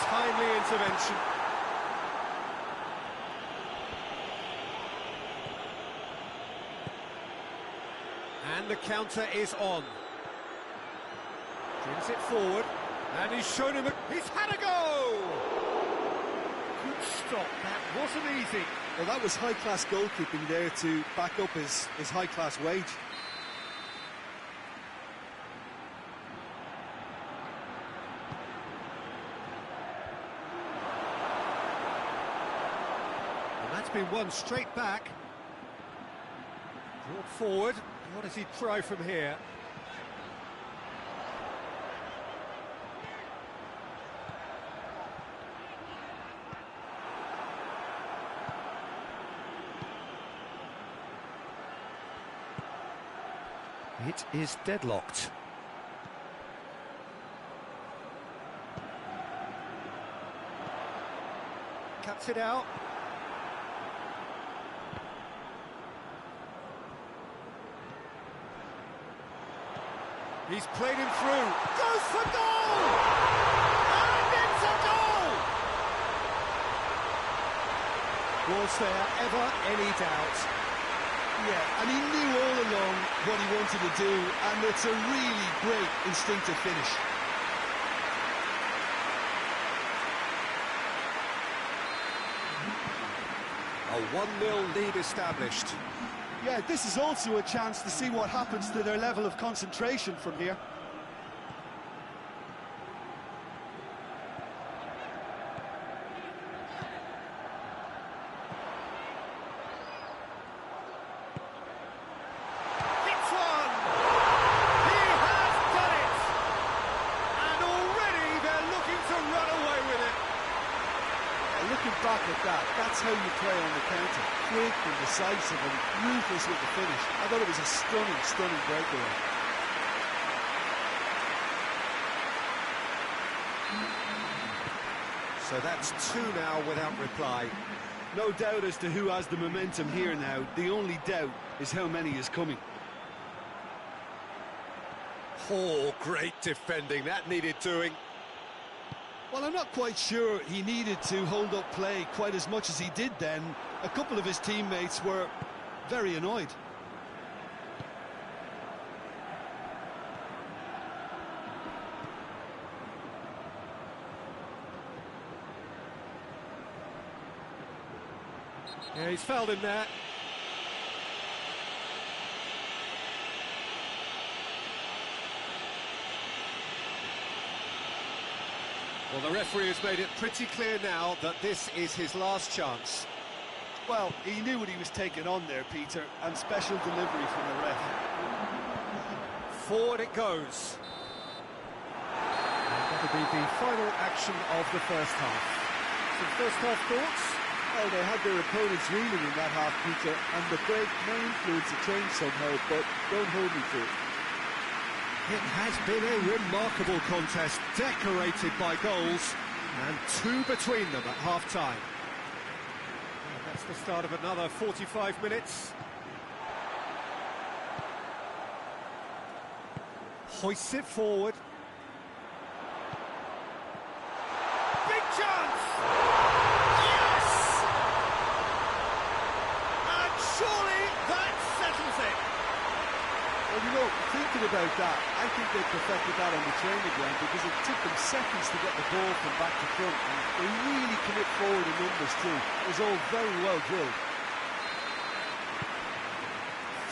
Timely intervention. And the counter is on. Brings it forward, and he's shown him he's had a go! Good stop, that wasn't easy. Well, that was high-class goalkeeping there to back up his high-class wage. And that's been won straight back. Brought forward. What does he try from here? It is deadlocked. Cuts it out. He's played him through. Goes for goal! And it's a goal! Was there ever any doubt? Yeah, and he knew all along what he wanted to do, and it's a really great instinctive finish. A 1-0 lead established. Yeah, this is also a chance to see what happens to their level of concentration from here. Looking back at that, that's how you play on the counter. Quick and decisive and ruthless with the finish. I thought it was a stunning, stunning breakaway. So So that's two now without reply. No doubt as to who has the momentum here now. The only doubt is how many is coming. Oh, great defending. That needed doing. Well, I'm not quite sure he needed to hold up play quite as much as he did then. A couple of his teammates were very annoyed. Yeah, he's fouled him there. Well, the referee has made it pretty clear now that this is his last chance. Well, he knew what he was taking on there, Peter, and special delivery from the ref. Forward it goes. And that'll be the final action of the first half. Some first half thoughts? Well, they had their opponents reeling in that half, Peter, and the break may influence the change somehow, but don't hold me to it. It has been a remarkable contest, decorated by goals, and two between them at half-time. That's the start of another 45 minutes. Hoists it forward. Big chance! Yes! And surely that settles it. Well, you know, thinking about that, I think they perfected that on the training ground because it took them seconds to get the ball from back to front, and they really commit forward in numbers too. It was all very well drilled.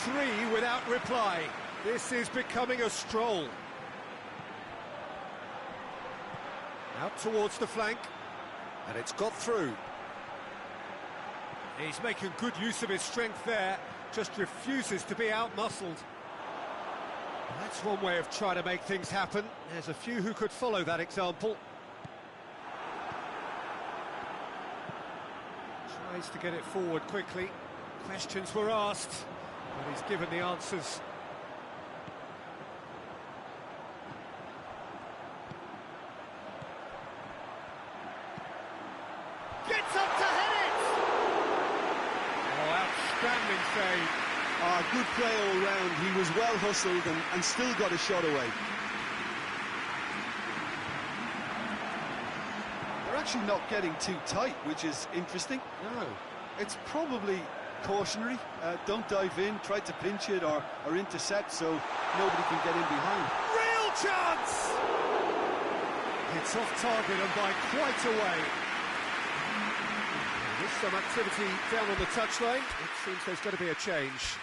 Three without reply. This is becoming a stroll. Out towards the flank, and it's got through. He's making good use of his strength there, just refuses to be out-muscled. That's one way of trying to make things happen. There's a few who could follow that example. Tries to get it forward quickly. Questions were asked, but he's given the answers. Gets up to hit it! Oh, outstanding save. Good play all round. He was well hustled and still got a shot away. They're actually not getting too tight, which is interesting. No. It's probably cautionary. Don't dive in, try to pinch it or intercept so nobody can get in behind. Real chance! It's off target and by quite a way. There's some activity down on the touchline. It seems there's going to be a change.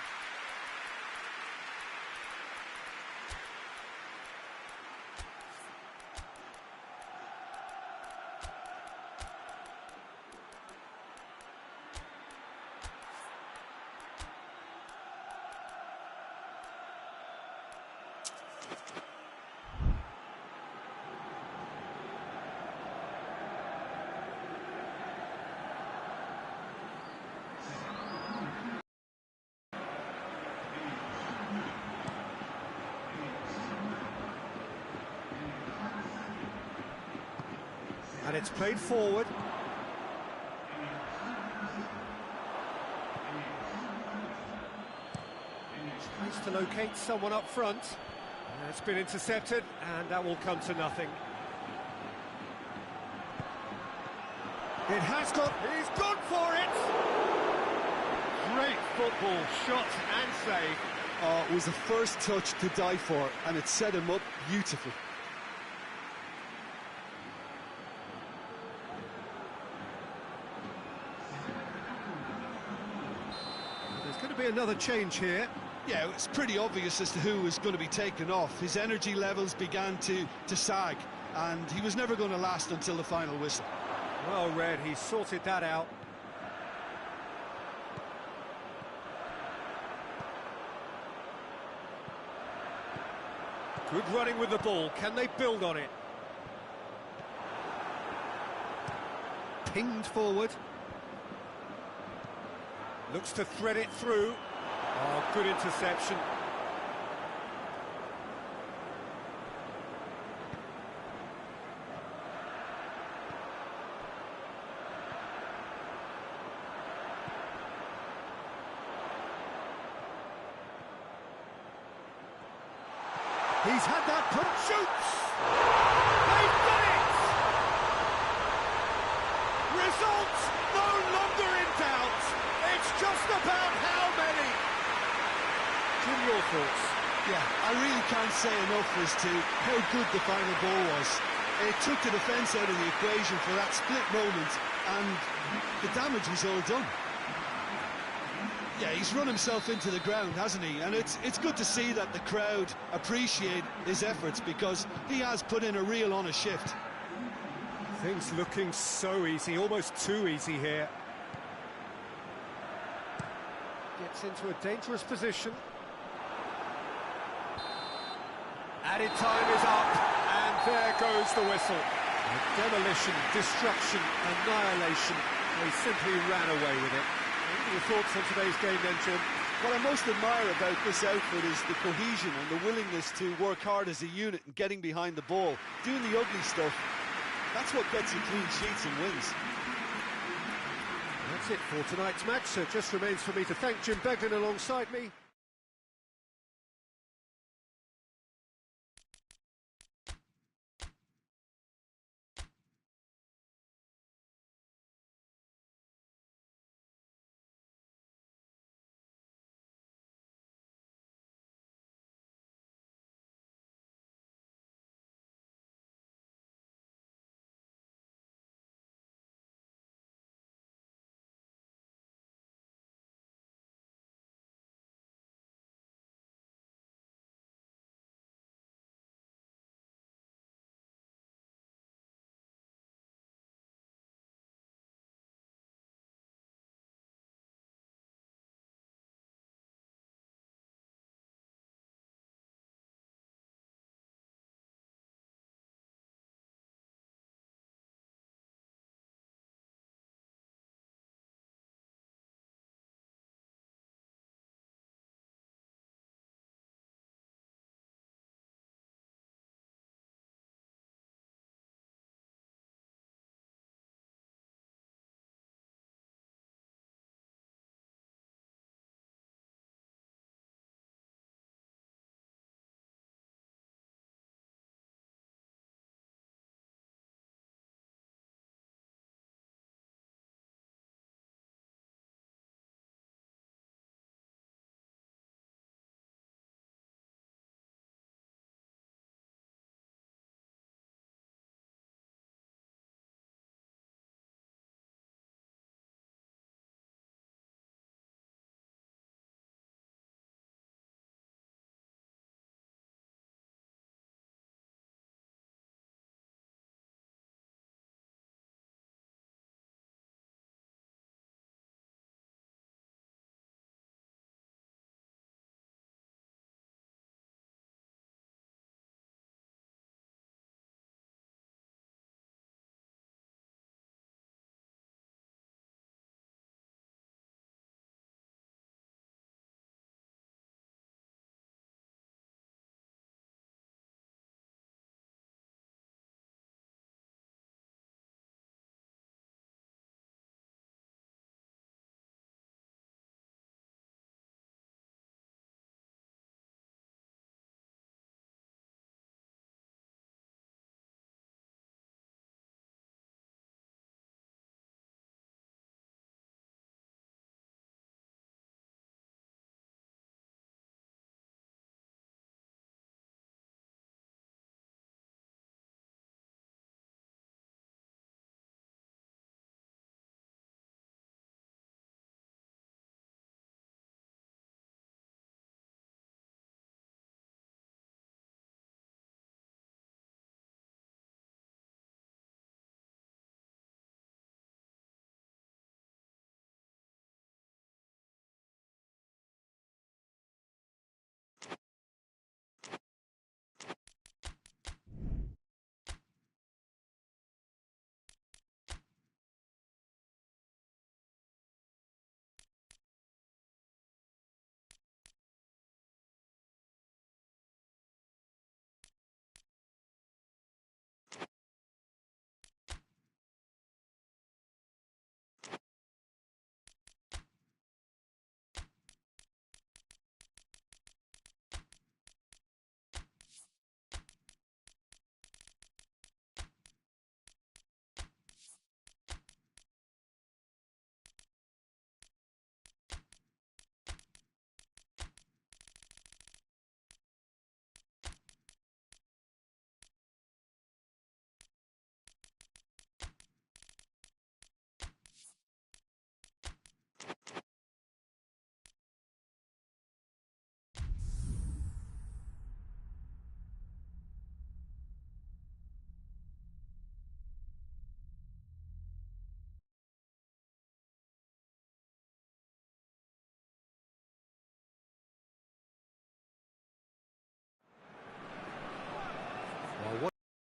And it's played forward. Tries to locate someone up front. It's been intercepted, and that will come to nothing. It has got... He's gone for it! Great football, shot and save. It was the first touch to die for, and it set him up beautifully. There's going to be another change here. Yeah, it's pretty obvious as to who was going to be taken off. His energy levels began to sag, and he was never going to last until the final whistle. Well read, he sorted that out. Good running with the ball, can they build on it? Pinged forward. Looks to thread it through. Oh, good interception. He's had that put, shoots! They've done it! Results no longer in doubt. It's just about how many. Jim, your thoughts? Yeah, I really can't say enough as to how good the final ball was. It took the defence out of the equation for that split moment, and the damage was all done. Yeah, he's run himself into the ground, hasn't he? And it's good to see that the crowd appreciate his efforts, because he has put in a real honest shift. Things looking so easy, almost too easy here. Gets into a dangerous position. Added time is up, and there goes the whistle. Demolition, destruction, annihilation. They simply ran away with it. What are your thoughts on today's game then, Jim? What I most admire about this outfit is the cohesion and the willingness to work hard as a unit and getting behind the ball, doing the ugly stuff. That's what gets you clean sheets and wins. That's it for tonight's match, so it just remains for me to thank Jim Beglin alongside me.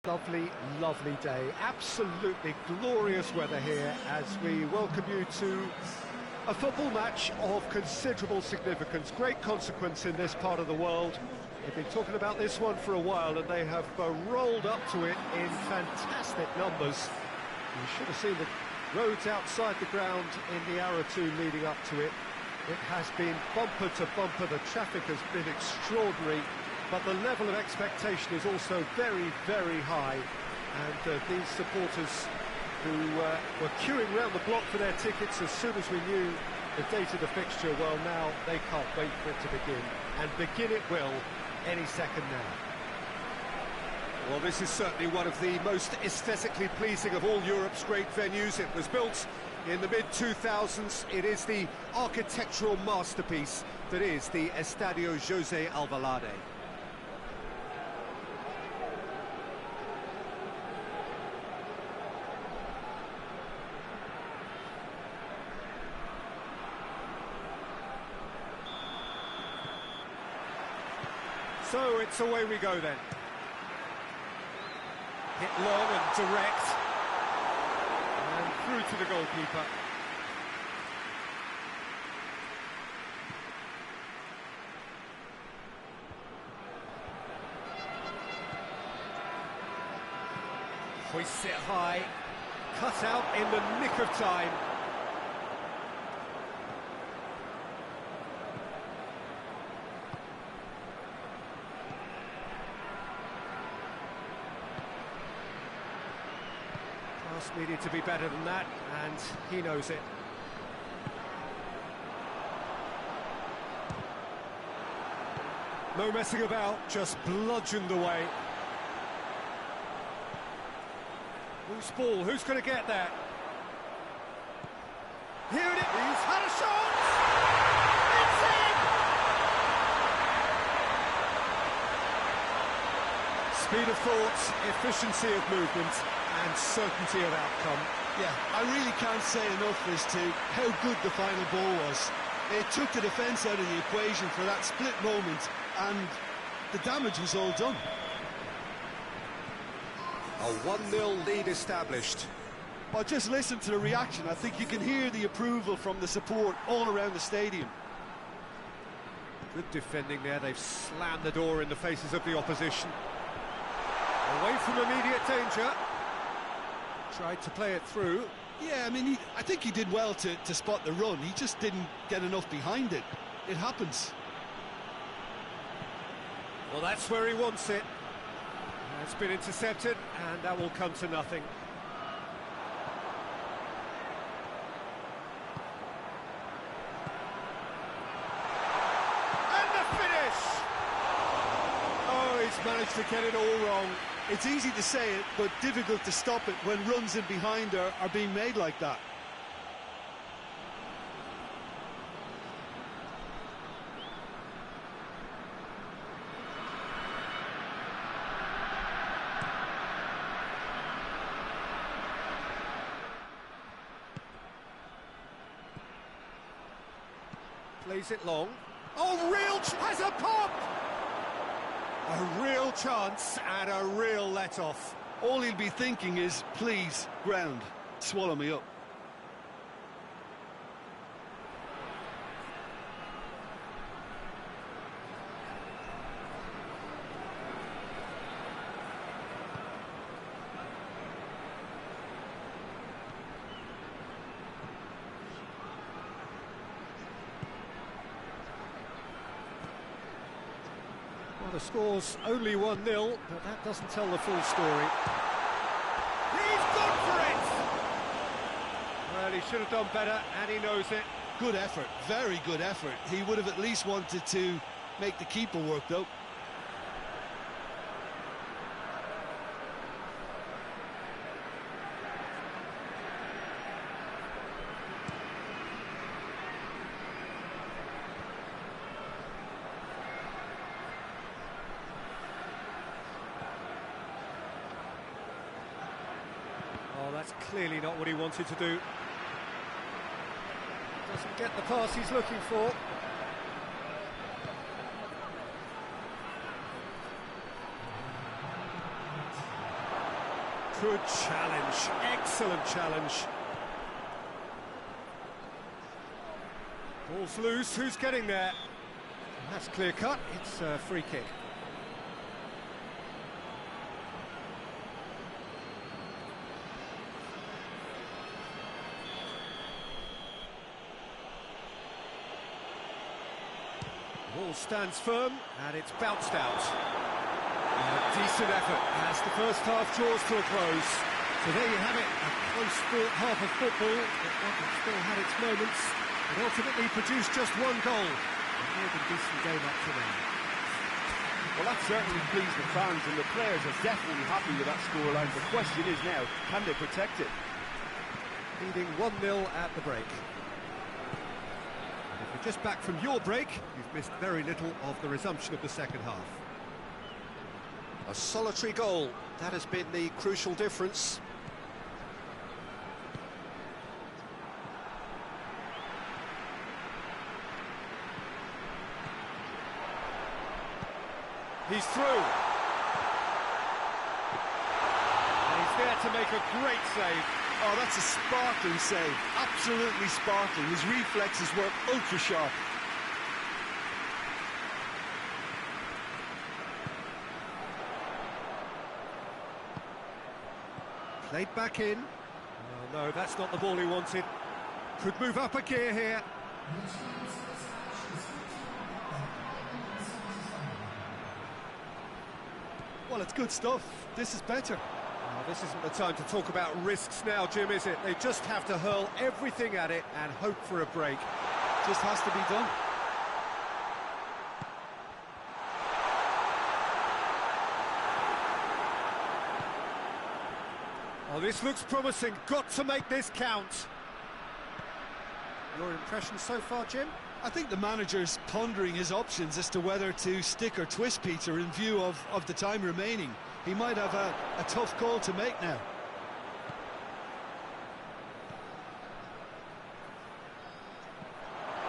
Lovely, lovely day. Absolutely glorious weather here as we welcome you to a football match of considerable significance, great consequence in this part of the world. They've been talking about this one for a while and they have rolled up to it in fantastic numbers. You should have seen the roads outside the ground in the hour or two leading up to it. It has been bumper to bumper, the traffic has been extraordinary, but the level of expectation is also very, very high. And these supporters who were queuing round the block for their tickets as soon as we knew the date of the fixture, well, now they can't wait for it to begin. And begin it will any second now. Well, this is certainly one of the most aesthetically pleasing of all Europe's great venues. It was built in the mid-2000s. It is the architectural masterpiece that is the Estadio José Alvalade. So it's away we go then. Hit long and direct. And through to the goalkeeper. Hoists it high. Cut out in the nick of time. Needed to be better than that, and he knows it. No messing about, just bludgeoned away. Loose ball, who's going to get that? Here it is, he's had a shot! It's in! Speed of thought, efficiency of movement, and certainty of outcome. Yeah, I really can't say enough as to how good the final ball was. It took the defence out of the equation for that split moment, and the damage was all done. A 1-0 lead established. Well, just listen to the reaction. I think you can hear the approval from the support all around the stadium. Good defending there, they've slammed the door in the faces of the opposition. Away from immediate danger. Tried to play it through. Yeah, I mean, I think he did well to spot the run. He just didn't get enough behind it. It happens. Well, that's where he wants it. It's been intercepted, and that will come to nothing. And the finish! Oh, he's managed to get it all wrong. It's easy to say it, but difficult to stop it when runs in behind are being made like that. Plays it long. Oh, has a pop! A real chance and a real let-off. All he'll be thinking is, please, ground, swallow me up. Well, the score's only 1-0, but that doesn't tell the full story. He's gone for it! Well, he should have done better, and he knows it. Good effort, very good effort. He would have at least wanted to make the keeper work, though. Oh, that's clearly not what he wanted to do. Doesn't get the pass he's looking for. Good challenge, excellent challenge. Ball's loose, who's getting there? That's clear cut, it's a free kick. The ball stands firm and it's bounced out. A decent effort as the first half draws to a close. So there you have it, a close-fought half of football, but one that still had its moments. It ultimately produced just one goal. A more than decent game up to now. Well, that certainly pleased the fans, and the players are definitely happy with that scoreline. The question is now, can they protect it? Leading 1-0 at the break. And if you're just back from your break, you've missed very little of the resumption of the second half. A solitary goal, that has been the crucial difference. He's through. And he's there to make a great save. Oh, that's a sparkling save. Absolutely sparkling. His reflexes were ultra sharp. Played back in. Oh, no, that's not the ball he wanted. Could move up a gear here. Well, it's good stuff. This is better. Oh, this isn't the time to talk about risks now, Jim, is it? They just have to hurl everything at it and hope for a break. Just has to be done. Oh, this looks promising. Got to make this count. Your impression so far, Jim? I think the manager's pondering his options as to whether to stick or twist Peter in view of the time remaining. He might have a tough call to make now.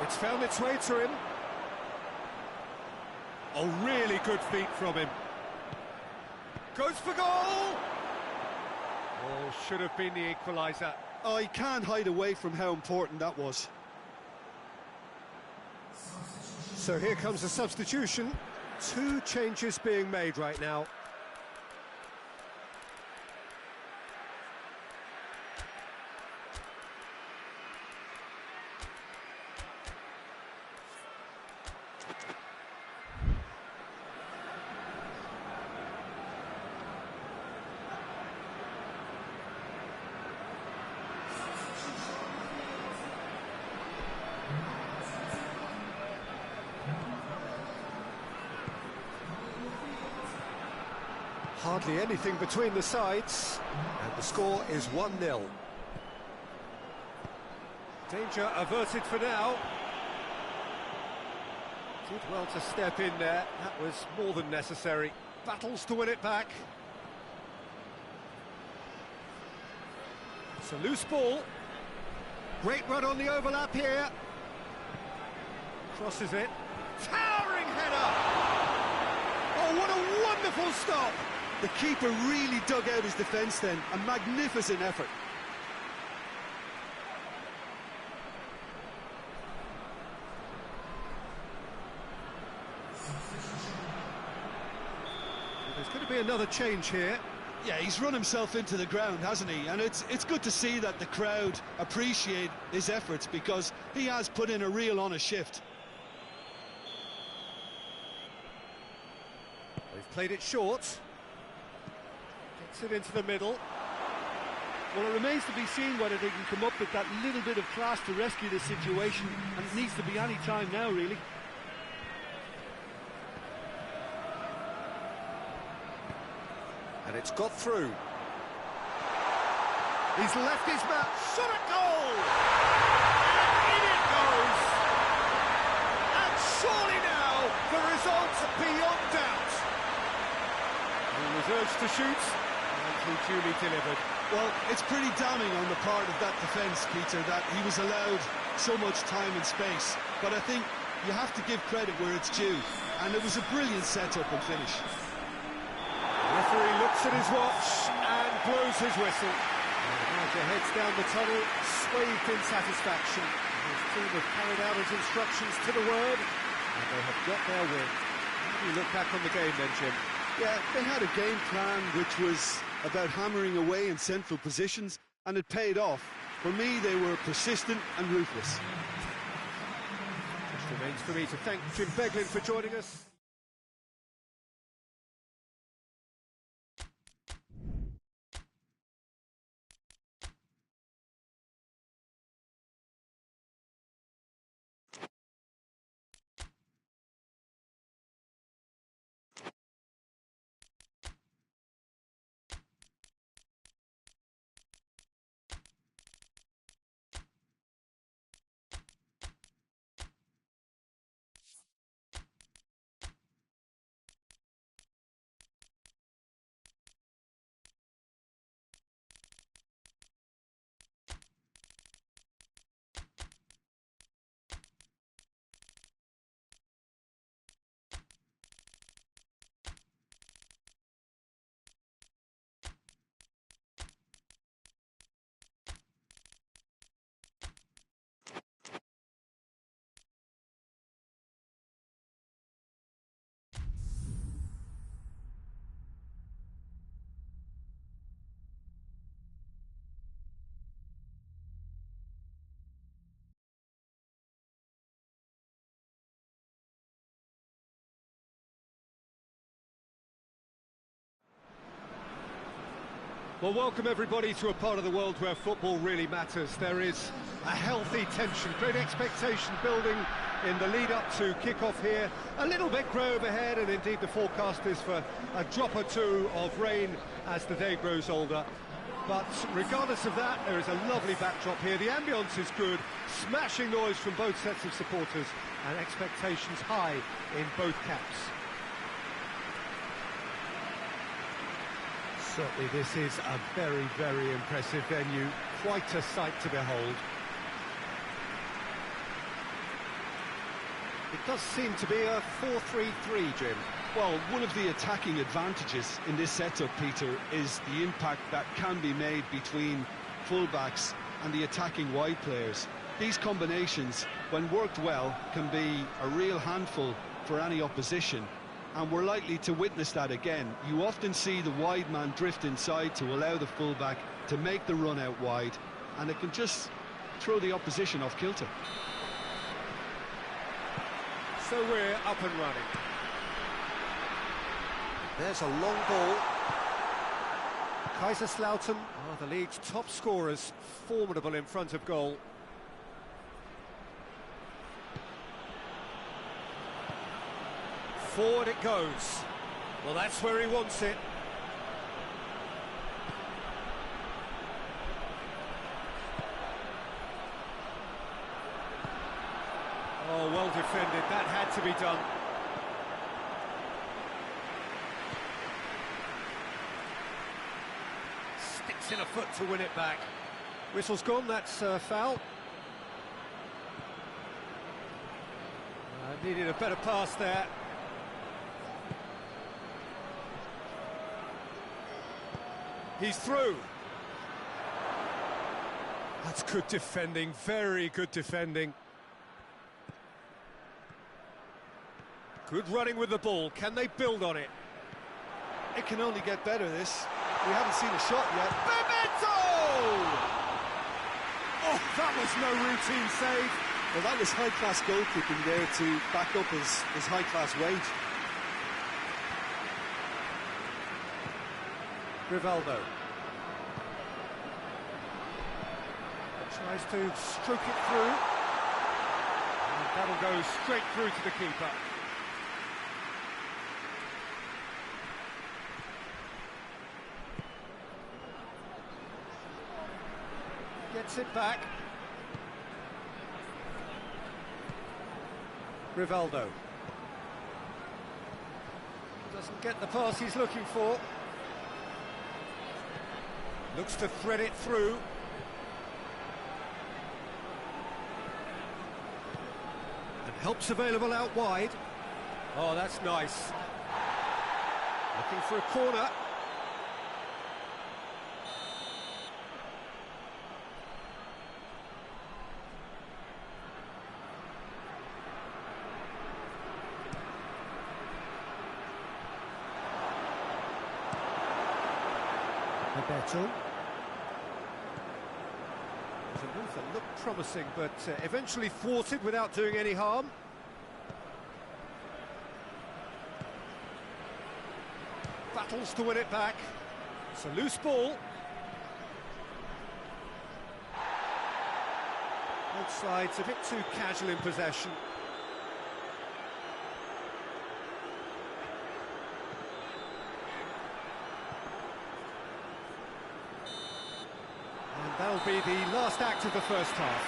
It's found its way to him. Oh, really good feet from him. Goes for goal! Oh, should have been the equaliser. Oh, he can't hide away from how important that was. So here comes a substitution. 2 changes being made right now. Hardly anything between the sides, and the score is 1-0. Danger averted for now. Did well to step in there, that was more than necessary. Battles to win it back. It's a loose ball. Great run on the overlap here. Crosses it. Towering header! Oh, what a wonderful stop! The keeper really dug out his defence then. A magnificent effort. There's going to be another change here. Yeah, he's run himself into the ground, hasn't he? And it's good to see that the crowd appreciate his efforts, because he has put in a real honest shift. They've played it short. Gets it into the middle. Well, it remains to be seen whether they can come up with that little bit of class to rescue the situation, and it needs to be any time now, really. And it's got through. He's left his mark. Shot at goal! And in it goes! And surely now, the result's beyond doubt. He was urged to shoot, and he duly delivered. Well, it's pretty damning on the part of that defence, Peter, that he was allowed so much time and space. But I think you have to give credit where it's due, and it was a brilliant set-up and finish. The referee looks at his watch, and blows his whistle. Roger heads down the tunnel, swathed in satisfaction. His team have carried out his instructions to the word, and they have got their win. How do you look back on the game then, Jim? Yeah, they had a game plan which was about hammering away in central positions, and it paid off. For me, they were persistent and ruthless. Just remains for me to thank Jim Beglin for joining us. Well, welcome everybody to a part of the world where football really matters. There is a healthy tension, great expectation building in the lead-up to kick-off here. A little bit grey overhead, and indeed the forecast is for a drop or two of rain as the day grows older. But regardless of that, there is a lovely backdrop here. The ambience is good, smashing noise from both sets of supporters, and expectations high in both camps. Certainly this is a very, very impressive venue, quite a sight to behold. It does seem to be a 4-3-3, Jim. Well, one of the attacking advantages in this setup, Peter, is the impact that can be made between fullbacks and the attacking wide players. These combinations, when worked well, can be a real handful for any opposition. And we're likely to witness that again. You often see the wide man drift inside to allow the fullback to make the run out wide, and it can just throw the opposition off kilter. So we're up and running. There's a long ball. Kaiserslautern are the league's top scorers, formidable in front of goal. Forward it goes. Well, that's where he wants it. Oh, well defended. That had to be done. Sticks in a foot to win it back. Whistle's gone, that's foul. Needed a better pass there. He's through. That's good defending, very good defending. Good running with the ball. Can they build on it? It can only get better, this. We haven't seen a shot yet. Bebeto! Oh, that was no routine save. Well, that was high-class goalkeeping there to back up his high-class weight. Rivaldo tries to stroke it through, and that'll go straight through to the keeper. Gets it back. Rivaldo doesn't get the pass he's looking for. Looks to thread it through. And help's available out wide. Oh, that's nice. Looking for a corner. Bebeto. It's a move that looked promising, but eventually thwarted without doing any harm. Battles to win it back. It's a loose ball. Both sides a bit too casual in possession. And that'll be the last act of the first half.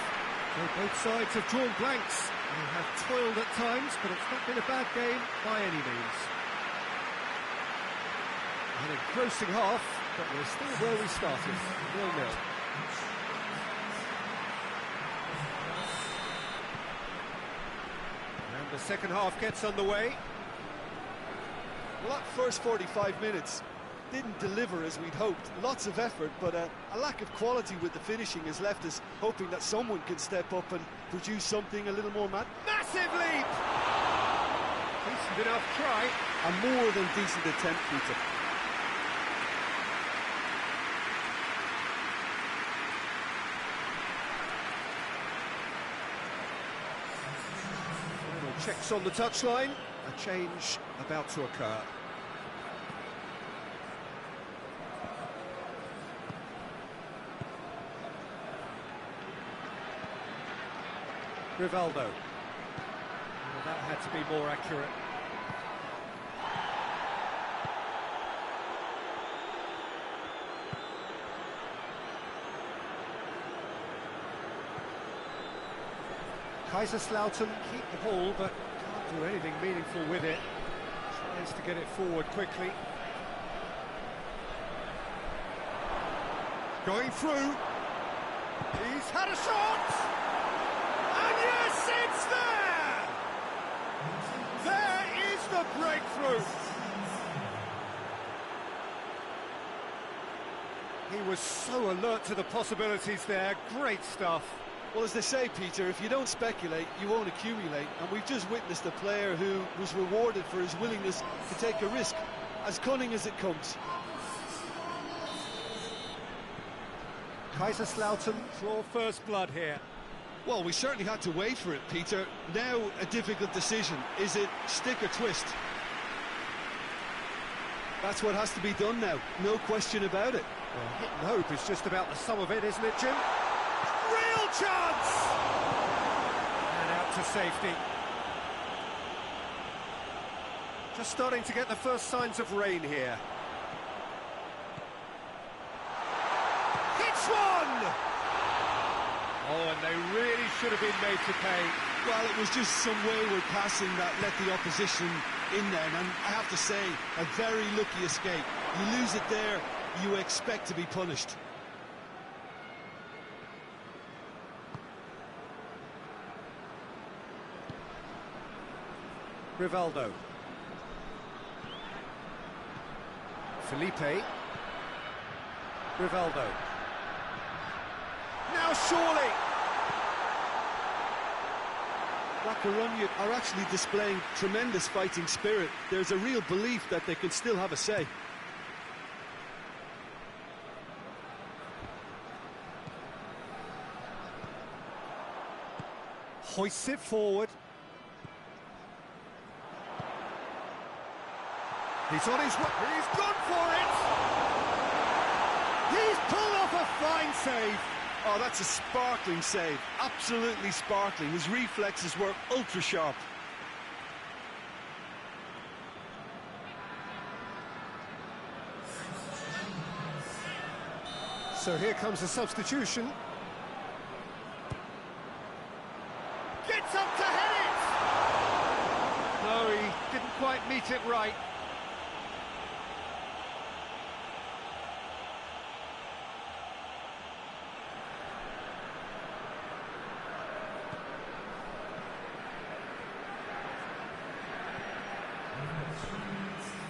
So both sides have drawn blanks. They have toiled at times, but it's not been a bad game by any means. An engrossing half, but we're still where we started, 0-0. And the second half gets underway. Well, that first 45 minutes didn't deliver as we'd hoped. Lots of effort, but a lack of quality with the finishing has left us hoping that someone can step up and produce something a little more Massive leap! Decent enough try. a more than decent attempt, Peter. Checks on the touchline, a change about to occur. Rivaldo. Well, that had to be more accurate. Kaiserslautern keep the ball, but can't do anything meaningful with it. Tries to get it forward quickly. Going through. He's had a shot! And yes, it's there! There is the breakthrough! He was so alert to the possibilities there. Great stuff. Well, as they say, Peter, if you don't speculate, you won't accumulate. And we've just witnessed a player who was rewarded for his willingness to take a risk, as cunning as it comes. Kaiserslautern draw first blood here. Well, we certainly had to wait for it, Peter. Now a difficult decision. Is it stick or twist? That's what has to be done now, no question about it. Well, hit and hope is just about the sum of it, isn't it, Jim? Real chance! And out to safety. Just starting to get the first signs of rain here. Hits one! Oh, and they really should have been made to pay. Well, it was just some wayward passing that let the opposition in there, and I have to say, a very lucky escape. You lose it there, you expect to be punished. Rivaldo. Felipe. Rivaldo. Now surely! La Coruña are actually displaying tremendous fighting spirit. There's a real belief that they can still have a say. Hoists it forward. He's on his way. He's gone for it! He's pulled off a fine save. Oh, that's a sparkling save. Absolutely sparkling. His reflexes were ultra sharp. So here comes a substitution. Gets up to head it! No, he didn't quite meet it right.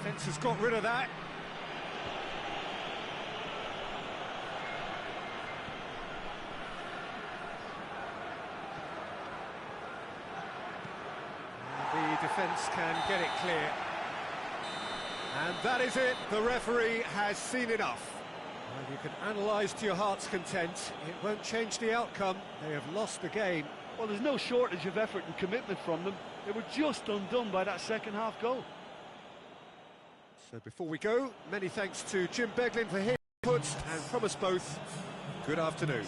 Fence has got rid of that. The defence can get it clear. And that is it. The referee has seen enough. Well, you can analyse to your heart's content. It won't change the outcome. They have lost the game. Well, there's no shortage of effort and commitment from them. They were just undone by that second-half goal. So before we go, many thanks to Jim Beglin for his input, and from us both, good afternoon.